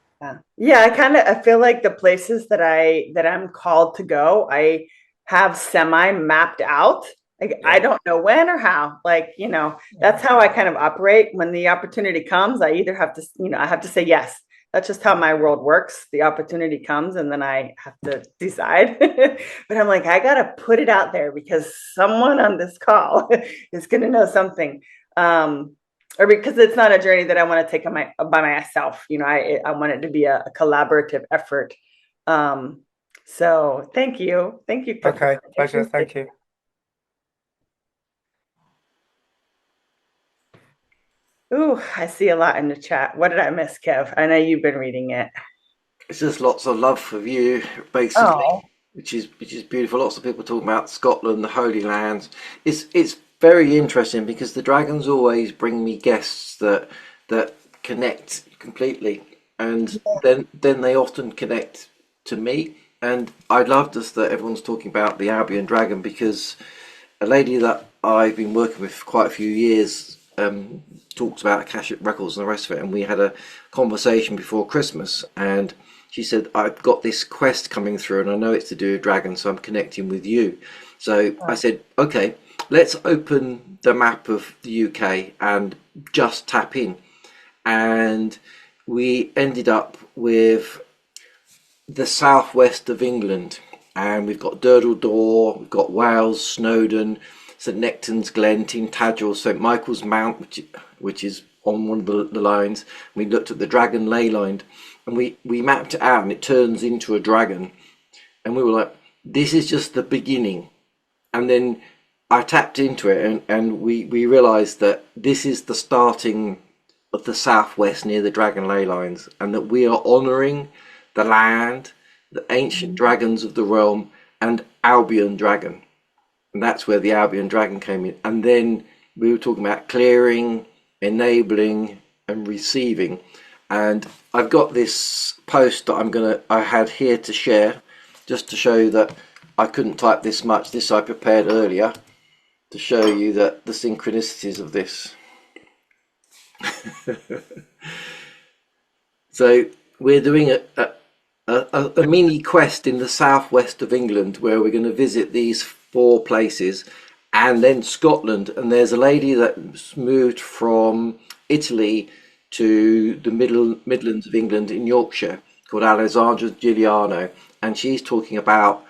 yeah, I feel like the places that I'm called to go, I have semi mapped out. Like I Yeah. don't know when or how. Like, Yeah. that's how I kind of operate. When the opportunity comes, I either have to, I have to say yes. That's just how my world works. The opportunity comes and then I have to decide. But I'm like, I gotta put it out there because someone on this call is gonna know something. Or because it's not a journey that I want to take on by myself. I want it to be a collaborative effort. So thank you, Kev, for Okay. that. Pleasure. Thank you. Ooh, I see a lot in the chat. What did I miss, Kev? I know you've been reading it. It's just lots of love for you, basically, Oh, which is beautiful. Lots of people talking about Scotland, the Holy Land. It's very interesting because the dragons always bring me guests that connect completely, and then they often connect to me. And I love just that everyone's talking about the Albion dragon because a lady that I've been working with for quite a few years talks about Akashic records and the rest of it, and we had a conversation before Christmas, and she said, I've got this quest coming through and I know it's to do with dragons, so I'm connecting with you. So I said, okay, let's open the map of the UK and just tap in. And we ended up with the southwest of England, and we've got Durdledore, we've got Wales, Snowdon, St Nectan's Glen, Tintagel, St Michael's Mount, which is on one of the lines. We looked at the dragon ley line, and we mapped it out, and it turns into a dragon. And we were like, this is just the beginning. And then I tapped into it, and we realised that this is the starting of the southwest near the dragon ley lines, and that we are honouring the land, the ancient dragons of the realm, and Albion dragon. And that's where the Albion dragon came in. And then we were talking about clearing, enabling, and receiving. And I've got this post that I had here to share, just to show you that I couldn't type this much. This I prepared earlier to show you that the synchronicities of this. So we're doing a mini quest in the southwest of England where we're going to visit these 4 places and then Scotland. And there's a lady that's moved from Italy to the Midlands of England in Yorkshire called Alessandra Giuliano, and she's talking about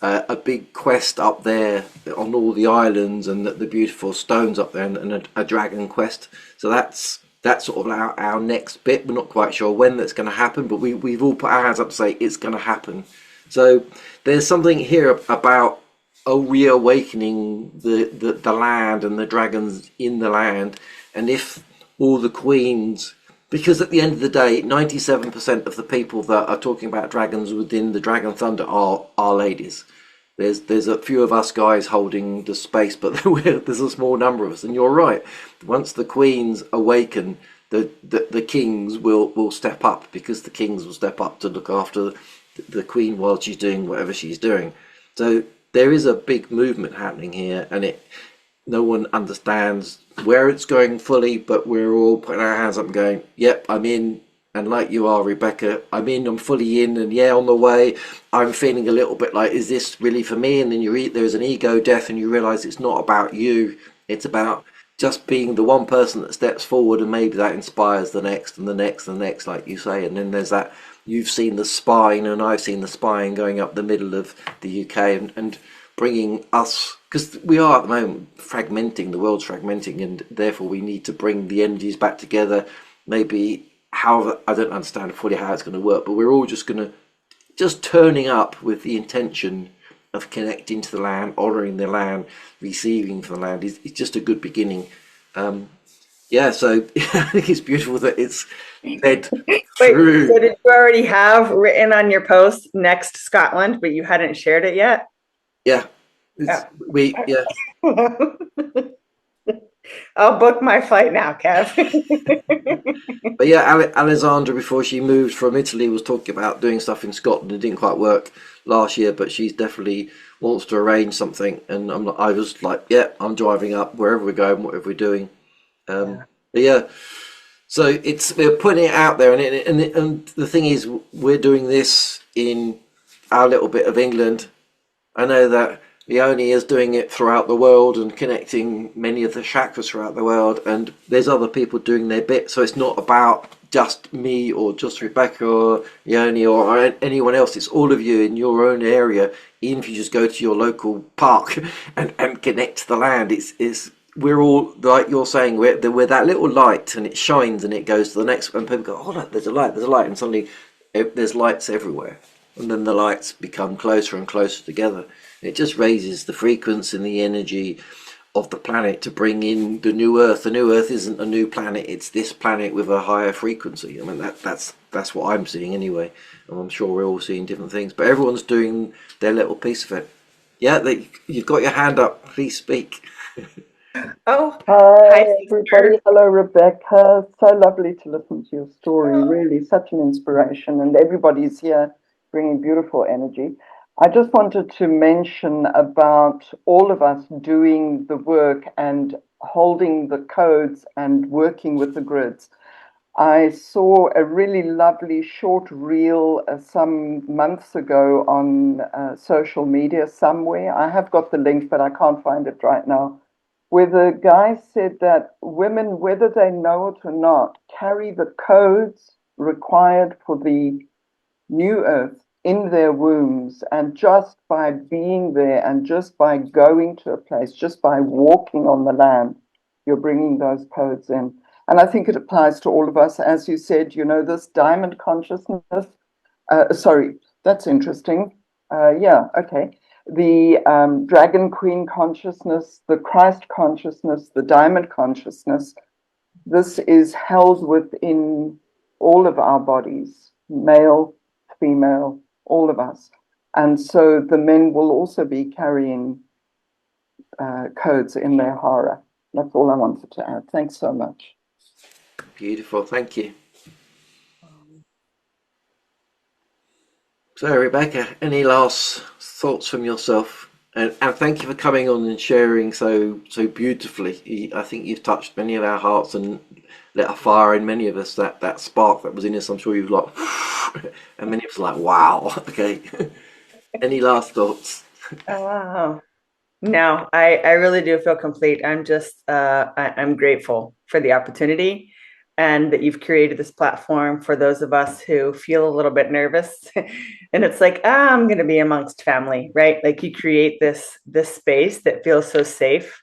a big quest up there on all the islands and the beautiful stones up there, and a dragon quest. So that's sort of our next bit. We're not quite sure when that's going to happen, but we've all put our hands up to say it's going to happen. So there's something here about reawakening the land and the dragons in the land. And if all the queens, because at the end of the day 97% of the people that are talking about dragons within the Dragon Thunder are ladies. There's a few of us guys holding the space, but there's a small number of us. And you're right, once the queens awaken, the kings will step up, because the kings will step up to look after the Queen while she's doing whatever she's doing. So there is a big movement happening here, and no one understands where it's going fully, but we're all putting our hands up and going, yep, I'm in. And like you are, Rebekah, I'm in, I'm fully in, and yeah, on the way, I'm feeling a little bit like, is this really for me? And then there's an ego death, and you realize it's not about you, it's about just being the one person that steps forward, and maybe that inspires the next and the next and the next, like you say. And then there's that, you've seen the spine, and I've seen the spine going up the middle of the UK, and bringing us, because we are at the moment fragmenting, the world's fragmenting, and therefore we need to bring the energies back together. Maybe, however, I don't understand fully how it's going to work, but we're all just turning up with the intention of connecting to the land, honouring the land, receiving from the land. It's just a good beginning. Yeah, so I think it's beautiful that it's led through. So did you already have written on your post next Scotland, but you hadn't shared it yet? Yeah, I'll book my flight now, Kev. But yeah, Alessandra, before she moved from Italy, was talking about doing stuff in Scotland. It didn't quite work last year, but she's definitely wants to arrange something. And I was like, yeah, I'm driving up wherever we're going, whatever we're doing. But yeah, so we're putting it out there, and the thing is, we're doing this in our little bit of England. I know that Leonie is doing it throughout the world and connecting many of the chakras throughout the world, and there's other people doing their bit. So it's not about just me or just Rebekah or Leonie or anyone else. It's all of you in your own area. Even if you just go to your local park and connect to the land, we're all, like you're saying, we're that little light, and it shines and it goes to the next, and people go, oh look, there's a light, and suddenly there's lights everywhere, and then the lights become closer and closer together. It just raises the frequency and the energy of the planet to bring in the new Earth. The new Earth isn't a new planet, it's this planet with a higher frequency. I mean, that's what I'm seeing anyway, and I'm sure we're all seeing different things, but everyone's doing their little piece of it. Yeah, you've got your hand up, please speak. Oh, hi everybody. Hello, Rebekah. So lovely to listen to your story. Really, such an inspiration, and everybody's here bringing beautiful energy. I just wanted to mention about all of us doing the work and holding the codes and working with the grids. I saw a really lovely short reel some months ago on social media somewhere. I have got the link, but I can't find it right now, where the guy said that women, whether they know it or not, carry the codes required for the new earth in their wombs, and just by being there and just by going to a place, just by walking on the land, you're bringing those codes in. And I think it applies to all of us. As you said, this diamond consciousness, sorry, that's interesting. Okay. The dragon queen consciousness, the Christ consciousness, the diamond consciousness, this is held within all of our bodies, male, female, all of us. And so the men will also be carrying codes in their hara. That's all I wanted to add. Thanks so much. Beautiful, thank you. So Rebekah, any last thoughts from yourself? And thank you for coming on and sharing so beautifully. I think you've touched many of our hearts and lit a fire in many of us, that spark that was in us. I'm sure you've like, and many of us are like, wow, okay. Any last thoughts? Oh, no, I really do feel complete. I'm just, I'm grateful for the opportunity, and that you've created this platform for those of us who feel a little bit nervous. And it's like, I'm going to be amongst family, right? Like, you create this space that feels so safe.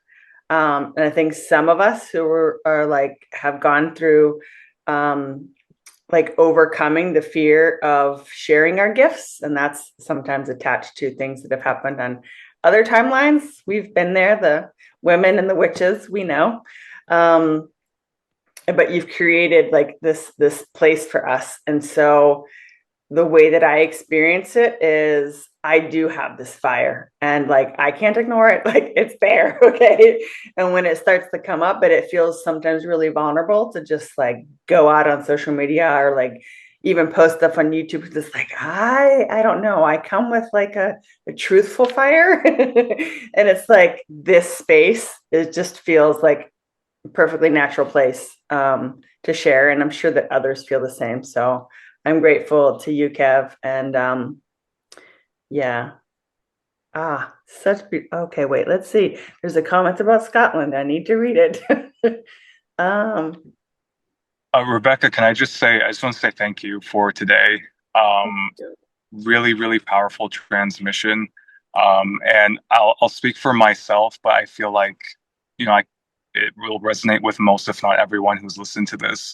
And I think some of us who are like, have gone through, like, overcoming the fear of sharing our gifts. And that's sometimes attached to things that have happened on other timelines. We've been there, the women and the witches, we know. But you've created like this place for us. And so the way that I experience it is, I do have this fire, and like, I can't ignore it. Like, it's there. Okay. And when it starts to come up, but it feels sometimes really vulnerable to just like go out on social media or like even post stuff on YouTube. It's like, I don't know. I come with like a truthful fire. And it's like this space, it just feels like a perfectly natural place to share. And I'm sure that others feel the same. So I'm grateful to you, Kev. And yeah. Okay, wait, let's see. There's a comment about Scotland. I need to read it. Rebekah, can I just want to say thank you for today. Really, really powerful transmission. And I'll speak for myself, but I feel like, it will resonate with most, if not everyone who's listened to this,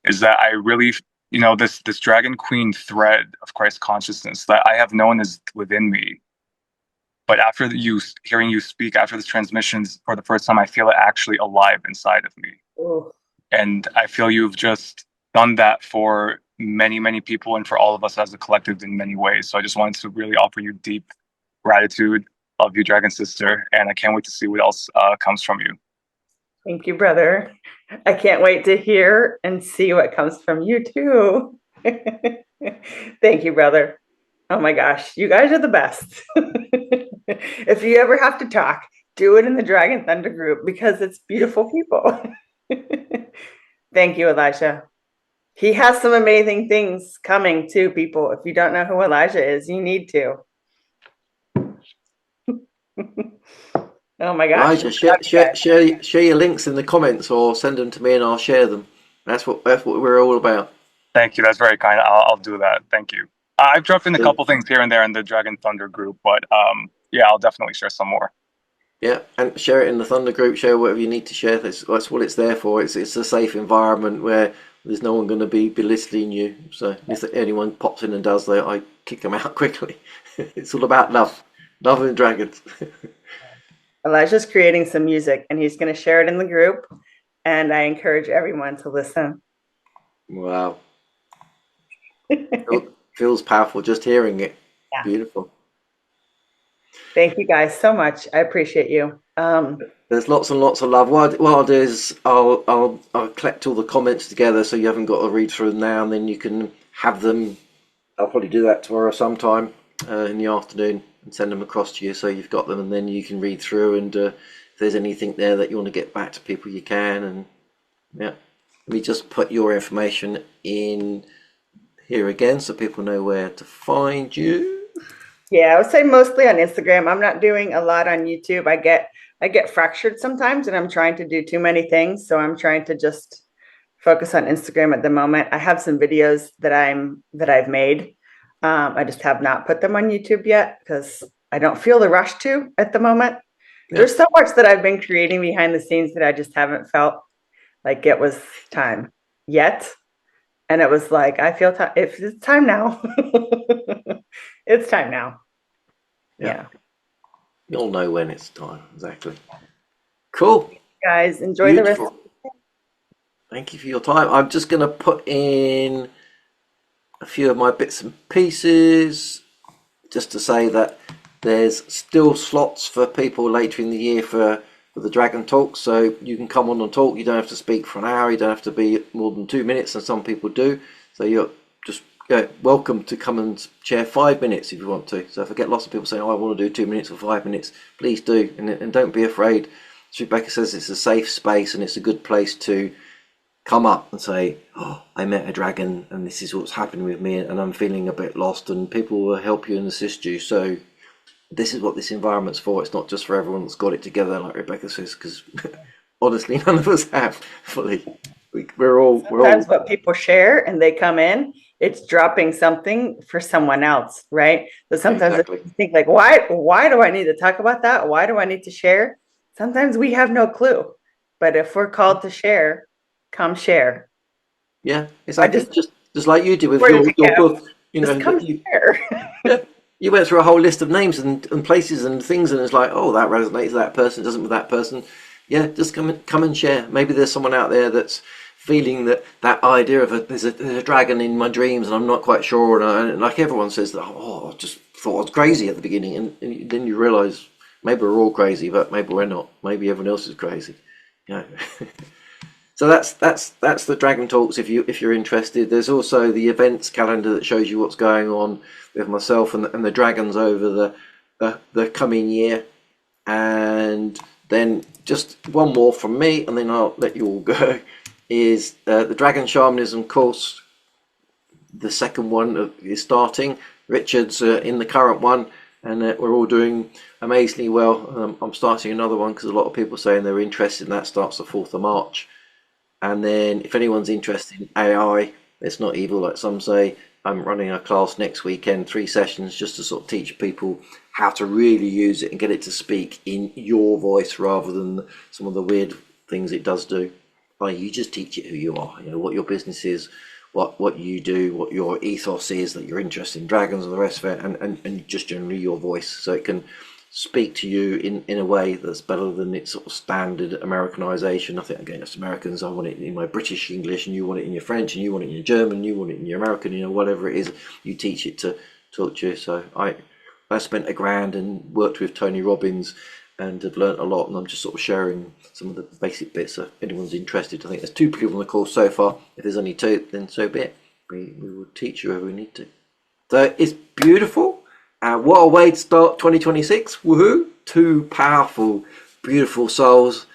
is that I really, this Dragon Queen thread of Christ consciousness that I have known is within me. But after hearing you speak, after this transmission for the first time, I feel it actually alive inside of me. Oh. And I feel you've just done that for many, many people and for all of us as a collective in many ways. So I just wanted to really offer you deep gratitude. Love you, Dragon Sister. And I can't wait to see what else comes from you. Thank you, brother. I can't wait to hear and see what comes from you too. Thank you, brother. Oh my gosh, you guys are the best. If you ever have to talk, do it in the Dragon Thunder group because it's beautiful people. Thank you, Elijah. He has some amazing things coming too, people. If you don't know who Elijah is, you need to. Oh my gosh. Elijah, share your links in the comments or send them to me and I'll share them. That's what we're all about. Thank you. That's very kind. I'll do that. Thank you. I've dropped in a couple things here and there in the Dragon Thunder group, but yeah, I'll definitely share some more. Yeah, and share it in the Thunder group. Share whatever you need to share. That's what it's there for. It's a safe environment where there's no one going to be belittling you. So if anyone pops in and does that, I kick them out quickly. It's all about love and dragons. Elijah's creating some music and he's going to share it in the group, and I encourage everyone to listen. Wow. Feels powerful just hearing it. Yeah. Beautiful. Thank you guys so much. I appreciate you. There's lots and lots of love. What I'll do is I'll collect all the comments together so you haven't got to read through them now, and then you can have them. I'll probably do that tomorrow sometime in the afternoon and send them across to you so you've got them, and then you can read through, and if there's anything there that you want to get back to people, you can. And yeah, let me just put your information in here again so people know where to find you. Yeah, I would say mostly on Instagram. I'm not doing a lot on YouTube. I get fractured sometimes and I'm trying to do too many things. So I'm trying to just focus on Instagram at the moment. I have some videos that I've made. I just have not put them on YouTube yet because I don't feel the rush to at the moment. Yeah. There's so much that I've been creating behind the scenes that I just haven't felt like it was time yet. And it was like, I feel if it's time now. It's time now. Yeah. You'll know when it's time. Exactly. Cool. Guys, enjoy the rest of the day. Thank you for your time. I'm just going to put in a few of my bits and pieces just to say that there's still slots for people later in the year for the Dragon Talk, so you can come on and talk. You don't have to speak for an hour, you don't have to be more than 2 minutes, and some people do, so you're just welcome to come and share 5 minutes if you want to. So if I get lots of people saying, oh, I want to do 2 minutes or 5 minutes, please do, and don't be afraid. As Rebekah says, it's a safe space and it's a good place to come up and say, oh, I met a dragon and this is what's happening with me and I'm feeling a bit lost, and people will help you and assist you. So this is what this environment's for. It's not just for everyone that's got it together, like Rebekah says, because honestly, none of us have fully. We're all. Sometimes what people share and they come in, it's dropping something for someone else, right? So sometimes I think like, why do I need to talk about that? Why do I need to share? Sometimes we have no clue, but if we're called to share, come share. Yeah, it's like just like you did with your book. You know, come share. Yeah. You went through a whole list of names and places and things, and it's like, oh, that resonates with that person, doesn't with that person. Yeah, just come and share. Maybe there's someone out there that's feeling that idea of there's a dragon in my dreams, and I'm not quite sure. And like everyone says, that, oh, I just thought I was crazy at the beginning, and then you realise maybe we're all crazy, but maybe we're not. Maybe everyone else is crazy. You know. So that's the Dragon Talks. If you're interested, there's also the events calendar that shows you what's going on with myself and the dragons over the coming year. And then just one more from me, and then I'll let you all go. Is the Dragon Shamanism course? The second one is starting. Richard's in the current one, and we're all doing amazingly well. I'm starting another one because a lot of people saying they're interested, and that starts the 4th of March. And then if anyone's interested in AI, it's not evil like some say. I'm running a class next weekend, 3 sessions, just to sort of teach people how to really use it and get it to speak in your voice rather than some of the weird things it does do. Like, you just teach it who you are, you know, what your business is, what you do, what your ethos is, that you're interested in dragons and the rest of it, and just generally your voice, so it can speak to you in a way that's better than its sort of standard Americanization. I think against Americans, I want it in my British English, and you want it in your French, and you want it in your German, and you want it in your American, you know, whatever it is, you teach it to talk to you. So I spent $1,000 and worked with Tony Robbins and have learnt a lot, and I'm just sort of sharing some of the basic bits. So if anyone's interested, I think there's 2 people on the course so far. If there's only 2, then so be it. We will teach you whoever we need to. So it's beautiful. What a way to start 2026. Woohoo! 2 powerful, beautiful souls.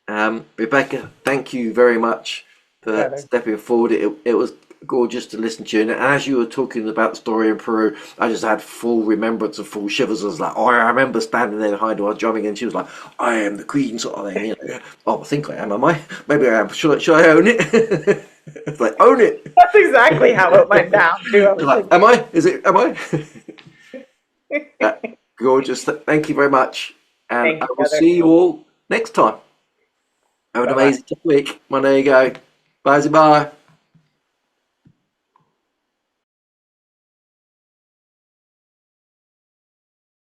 Rebekah, thank you very much for stepping forward. It was gorgeous to listen to you. And as you were talking about the story in Peru, I just had full remembrance and full shivers. I was like, oh, I remember standing there behind her drumming, and she was like, I am the queen, sort of thing. You know, oh, I think I am I? Maybe I am. Should I own it? It's like, own it. That's exactly how it went down too. Like, am I? Is it? Am I? Gorgeous. Thank you very much. And I will see you all next time. Have an amazing week. Well, there you go. Bye.